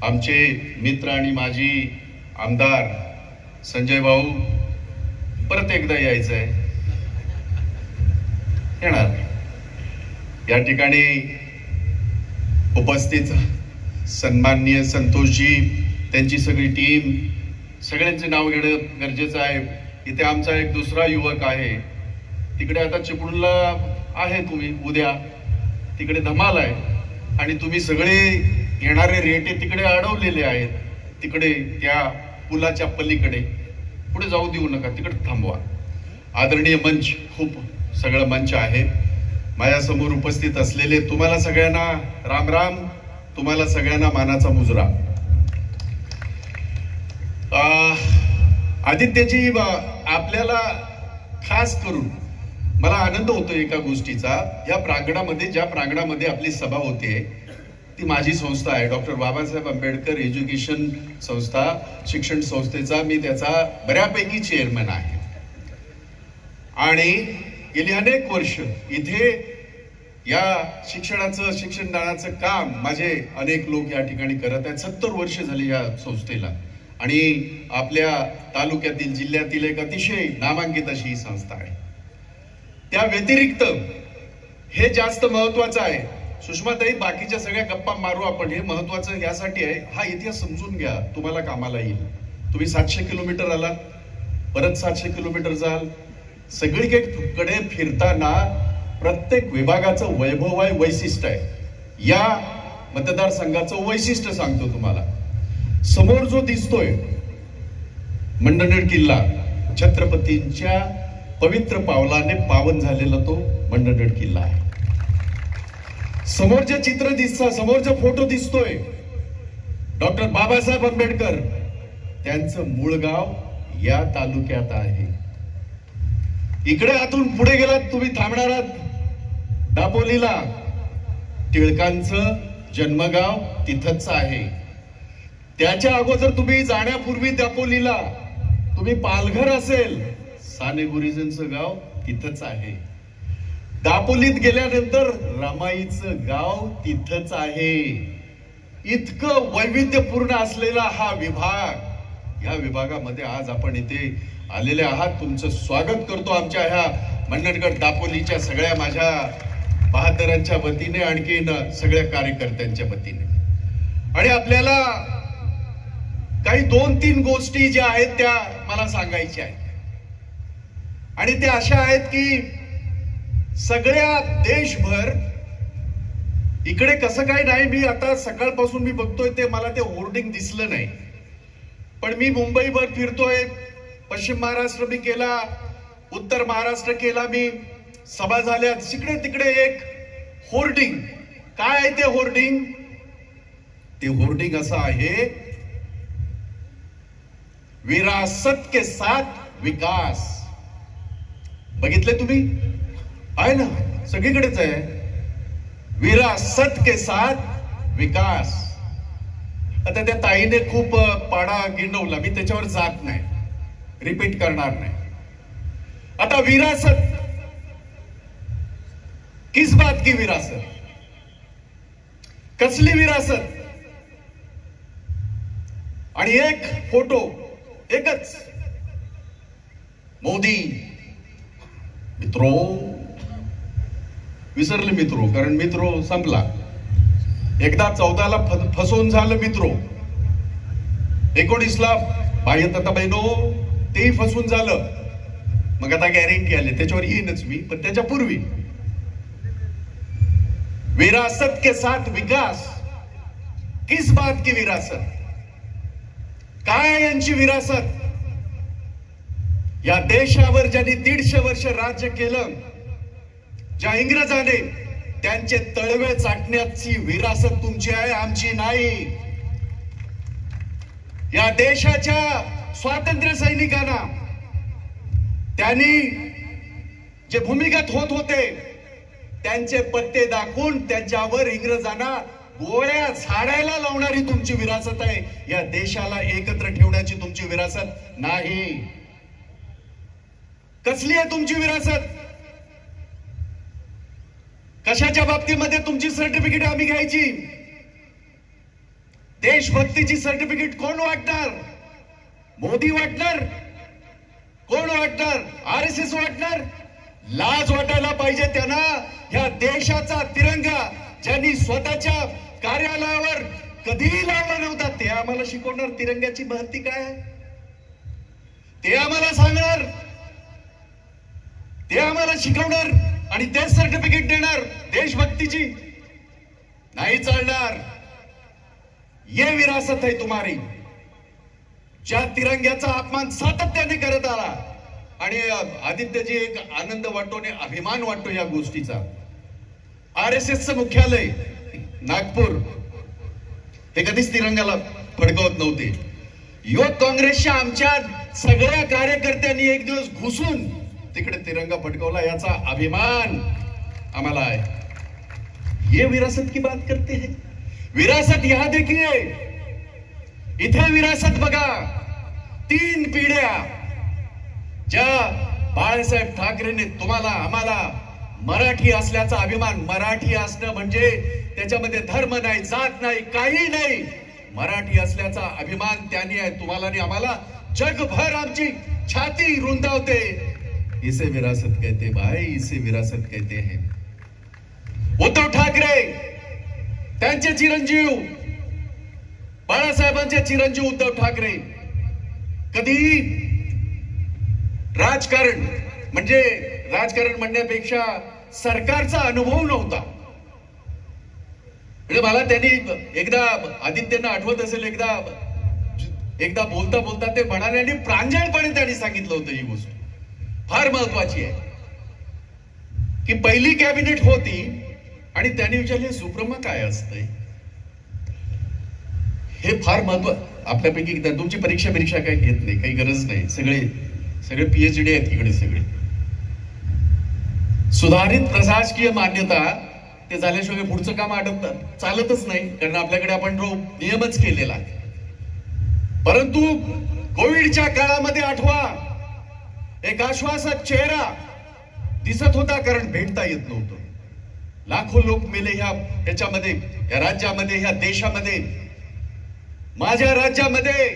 आमचे मित्र आणि माजी आमदार संजय भाऊ, परत एकदा यायचं आहे, येणार. या ठिकाणी उपस्थित सन्माननीय संतोषजी, त्यांची सगळी टीम, सगळ्यांचे नाव घेणं गरजेचं आहे. इथे आमचा एक दुसरा युवक आहे, तिकडे आता चिपळूणला आहे, तुम्ही उद्या तिकडे धमाल आहे आणि तुम्ही सगळे येणारे रेटे तिकडे अडवलेले आहेत. तिकडे त्या पुलाच्या पलीकडे पुढे जाऊ देऊ नका, तिकडे थांबवा. आदरणीय मंच, खूप सगळं मंच आहे. माझ्यासमोर उपस्थित असलेले तुम्हाला सगळ्यांना राम राम, तुम्हाला सगळ्यांना मानाचा मुजरा. आदित्यजी, आपल्याला खास करून मला आनंद होतो एका गोष्टीचा. या प्रांगणामध्ये, ज्या प्रांगणामध्ये आपली सभा होते ती माझी संस्था आहे, डॉक्टर बाबासाहेब आंबेडकर एज्युकेशन संस्था, शिक्षण संस्थेचा मी त्याचा बऱ्यापैकी चेअरमन आहे. आणि गेली अनेक वर्ष इथे या शिक्षणदानाचं काम माझे अनेक लोक या ठिकाणी करत आहेत. 70 वर्ष झाली या संस्थेला आणि आपल्या तालुक्यातील, जिल्ह्यातील एक अतिशय नामांकित अशी ही संस्था आहे. त्या व्यतिरिक्त हे जास्त महत्वाचं आहे. सुषमाताई, बाकीच्या सगळ्या गप्पा मारू आपण, हे महत्वाचं यासाठी आहे, हा इतिहास समजून घ्या, तुम्हाला कामाला येईल. तुम्ही 700 किलोमीटर आलात, परत 700 किलोमीटर जाल, सगळीकडे फिरताना प्रत्येक विभागाचं वैभव आहे, वैशिष्ट्य आहे. या मतदारसंघाचं वैशिष्ट्य सांगतो तुम्हाला. समोर जो दिसतोय मंडणगड किल्ला, छत्रपतींच्या पवित्र पावलाने पावन झालेला तो मंडणगड किल्ला आहे. समोर जे चित्र दिसतं, समोर जो फोटो दिसतोय, डॉक्टर बाबासाहेब आंबेडकर त्यांचं मूळ गाव या तालुक्यात आहे. इकडे आतून पुढे गेलात तुम्ही, थांबणार आहात दापोलीला, टिळकांचं जन्मगाव तिथंच आहे. त्याच्या अगोदर तुम्ही जाण्यापूर्वी दापोलीला तुम्ही पालघर असेल, साने गुरुजींचं गाव तिथंच आहे. दापोलीत गेल्यानंतर रमाईचं गाव तिथंच आहे. इतकं वैविध्यपूर्ण असलेला हा विभाग, या विभागामध्ये आज आपण इथे आलेले आहात. तुमचं स्वागत करतो आमच्या ह्या मंडणगड दापोलीच्या सगळ्या माझ्या बहादरांच्या वतीने, आणखीन सगळ्या कार्यकर्त्यांच्या वतीने. आणि आपल्याला काही 2-3 गोष्टी ज्या आहेत त्या मला सांगायच्या आहेत. आणि त्या अशा आहेत की सगळ्या देशभर, इकडे कसं काय नाही, मी आता सकाळपासून मी बघतोय ते, मला ते होर्डिंग दिसलं नाही, पण मी मुंबईभर फिरतोय. पश्चिम महाराष्ट्र मी केला, उत्तर महाराष्ट्र केला, मी सभा झाल्या, तिकडे तिकडे एक होर्डिंग. काय आहे ते होर्डिंग? ते होर्डिंग असं आहे, विरासत के साथ विकास. बघितले तुम्ही? आहे ना, सगळीकडेच आहे, विरासत के साथ विकास. आता त्या ताईने खूप पाडा गिंडवला, मी त्याच्यावर जात नाही, रिपीट करणार नाही. आता विरासत, किस बात की विरासत? कसली विरासत? आणि एक फोटो, एकच, मोदी. मित्रो, विसरले मित्रो, कारण मित्रो संपला. एकदा 14ला फसवून झालं मित्रो, 19ला बाह्यतता बहिनो, तेही फसवून झालं. मग आता गॅरंटी आली, त्याच्यावर येईनच मी, पण त्याच्या पूर्वी विरासत के साथ विकास. किस बात की विरासत? काय यांची विरासत? या देशावर ज्यांनी 150 वर्ष राज्य केलं, ज्या इंग्रजाने, त्यांचे तळवे चाटण्याची विरासत तुमची आहे, आमची नाही. या देशाच्या स्वातंत्र्य सैनिकांना त्यांनी जे भूमिगत होत होते त्यांचे पत्ते दाखवून त्यांच्यावर इंग्रजांना गोळ्या झाडायला लावणारी तुमची विरासत आहे. या देशाला एकत्र ठेवण्याची तुमची विरासत नाही. कसली आहे तुमची विरासत? कशाच्या बाबतीमध्ये तुमची सर्टिफिकेट आम्ही घ्यायची? देशभक्तीची सर्टिफिकेट कोण वाटणार? मोदी वाटणार? कोण वाटणार? RSS वाटणार? लाज वाटायला पाहिजे त्यांना. ह्या देशाचा तिरंगा ज्यांनी स्वतःच्या कार्यालयावर कधीही लावला नव्हता ते आम्हाला शिकवणार तिरंग्याची महत्ती काय आहे? ते आम्हाला सांगणार, ते आम्हाला शिकवणार आणि तेच सर्टिफिकेट देणार देशभक्तीची? नाही चालणार. ये विरासत है तुम्हारी. ज्या तिरंग्याचा अपमान सातत्याने करत आला आणि आदित्यजी एक आनंद वाटतो आणि अभिमान वाटतो या गोष्टीचा. RSSचं मुख्यालय नागपूर हे कधीच तिरंगाला फडकवत नव्हते. युवक काँग्रेसच्या आमच्या सगळ्या कार्यकर्त्यांनी एक दिवस घुसून तिकडे तिरंगा फडकवला. याचा अभिमान आम्हाला आहे. ये विरासत की बात करते हैं. विरासत यहां देखिए, इथे विरासत बघा. 3 पिढ्या ज्या बाळासाहेब ठाकरेंनी तुम्हाला आम्हाला मराठी असल्याचा अभिमान. मराठी असणं म्हणजे त्याच्यामध्ये धर्म नाही, जात नाही, काही नाही. मराठी असल्याचा अभिमान त्यांनी आहे. तुम्हाला आणि आम्हाला जगभर आमची छाती रुंदावते. इसे विरासत कहते भाई, इसे विरासत कहते हैं. उद्धव ठाकरे त्यांचे चिरंजीव, बाळासाहेबांचे चिरंजीव उद्धव ठाकरे कधीही राजकारण म्हणण्यापेक्षा सरकारचा अनुभव नव्हता. म्हणजे मला त्यांनी एकदा आदित्यना आठवत असेल, एकदा बोलता बोलता ते म्हणाले आणि प्रांजळपणे त्यांनी सांगितलं होतं ही गोष्ट फार महत्वाची आहे की पहिली कॅबिनेट होती आणि त्यांनी विचारले सुप्रमा काय असतंय. हे फार महत्व. आपल्यापैकी तुमची परीक्षा काही घेत नाही, काही गरज नाही. सगळे PhD आहेत इकडे. सगळे सुधारित प्रशासकीय मान्यता ते झाल्याशिवाय पुढचं काम चालतच नाही, कारण आपल्याकडे आपण नियमच केलेला आहे. परंतु कोविडच्या काळामध्ये आठवा एक आश्वासक चेहरा दिसत होता, कारण भेटता येत नव्हतं. लाखो लोक मेले ह्याच्यामध्ये, या राज्यामध्ये, ह्या देशामध्ये. माझ्या राज्यामध्ये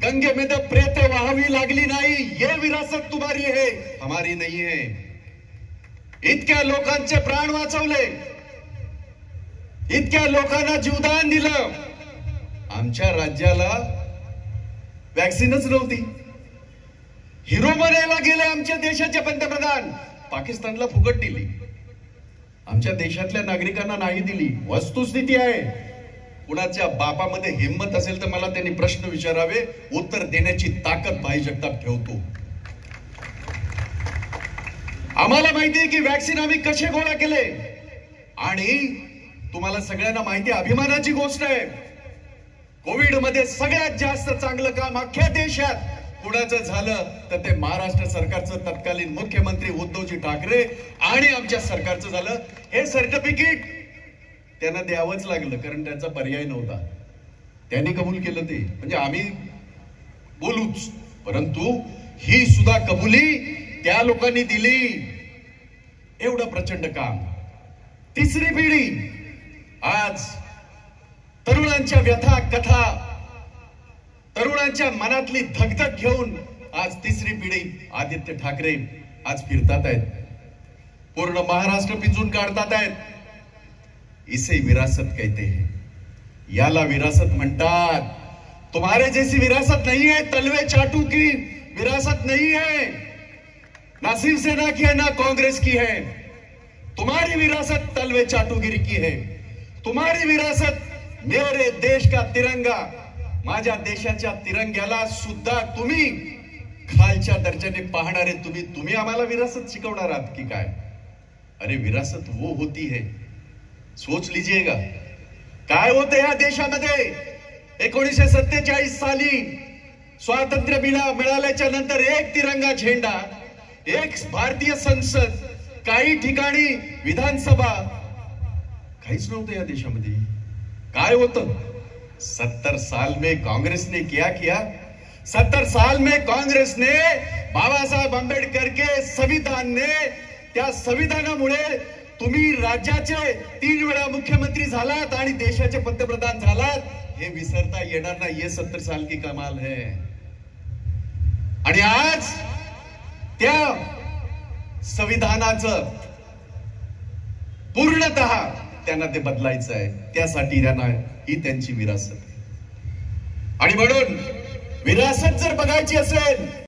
गंगेमध्ये प्रेत वाहावी लागली नाही. ये विरासत तुम्हारी है, हमारी नहीं है. इतक्या लोकांचे प्राण वाचवले, इतक्या लोकांना जीवदान दिलं. आमच्या राज्याला वॅक्सिनच नव्हती. हिरो बनायला गेले आमच्या देशाचे पंतप्रधान. पाकिस्तानला फुकट दिली, आमच्या देशातल्या नागरिकांना नाही दिली. वस्तुस्थिती आहे. कुणाच्या बापामध्ये हिंमत असेल तर मला त्यांनी प्रश्न विचारावे, उत्तर देण्याची ताकद भाई जगताप ठेवतो. आम्हाला माहिती आहे की वॅक्सिन आम्ही कसे गोळा केले. आणि तुम्हाला सगळ्यांना माहिती आहे, अभिमानाची गोष्ट आहे, कोविड मध्ये सगळ्यात जास्त चांगलं काम अख्ख्या देशात कुणाचं झालं तर ते महाराष्ट्र सरकारचं तत्कालीन मुख्यमंत्री उद्धवजी ठाकरे आणि आमच्या सरकारचं झालं. हे सर्टिफिकेट त्यांना द्यावंच लागलं, कारण त्यांचा पर्याय नव्हता. त्यांनी कबूल केलं ते, म्हणजे आम्ही बोलूच, परंतु ही सुद्धा कबुली त्या लोकांनी दिली. एवढं प्रचंड काम. तिसरी पिढी आज तरुणांच्या व्यथा कथा, तरुणांच्या मनातली धगधग घेऊन आज तिसरी पिढी आदित्य ठाकरे आज फिरतात आहेत, पूर्ण महाराष्ट्र पिंजून काढतात आहेत. इसे विरासत कहते हैं. याला विरासत म्हणतात. तुम्हारे जैसी विरासत नहीं है, तलवे चाटू की विरासत नहीं है, ना शिवसेना की है ना कांग्रेस की है. तुम्हारी विरासत तलवे चाटूगिरी की है. तुम्हारी विरासत मेरे देश का तिरंगा. माझ्या देशाच्या तिरंग्याला सुद्धा तुम्ही खालच्या दर्जाने पाहणारे तुम्ही आम्हाला विरासत शिकवणार आहात की काय? अरे विरासत वो होती है, सोच लीजिएगा. काय होते या देशामध्ये 1947 साली स्वातंत्र्य मिळाल्याच्या नंतर एक तिरंगा झेंडा, एक भारतीय संसद, काही ठिकाणी विधानसभा, काहीच नव्हतं या देशामध्ये. काय होतं? 70 साल में कांग्रेस ने क्या किया? 70 साल में कांग्रेस ने, बाबासाहेब आंबेडकर के संविधान ने, त्या संविधानामुळे तुम्ही राज्याचे 3 वेळा मुख्यमंत्री झालात आणि देशाचे पंतप्रधान झालात. हे विसरता येणार नाही. ये 70 साल की कमाल है. आणि आज त्या संविधानाचं पूर्णतः त्यांना ते बदलायचं आहे. त्यासाठी त्यांना ही त्यांची विरासत आहे. आणि म्हणून विरासत जर बघायची असेल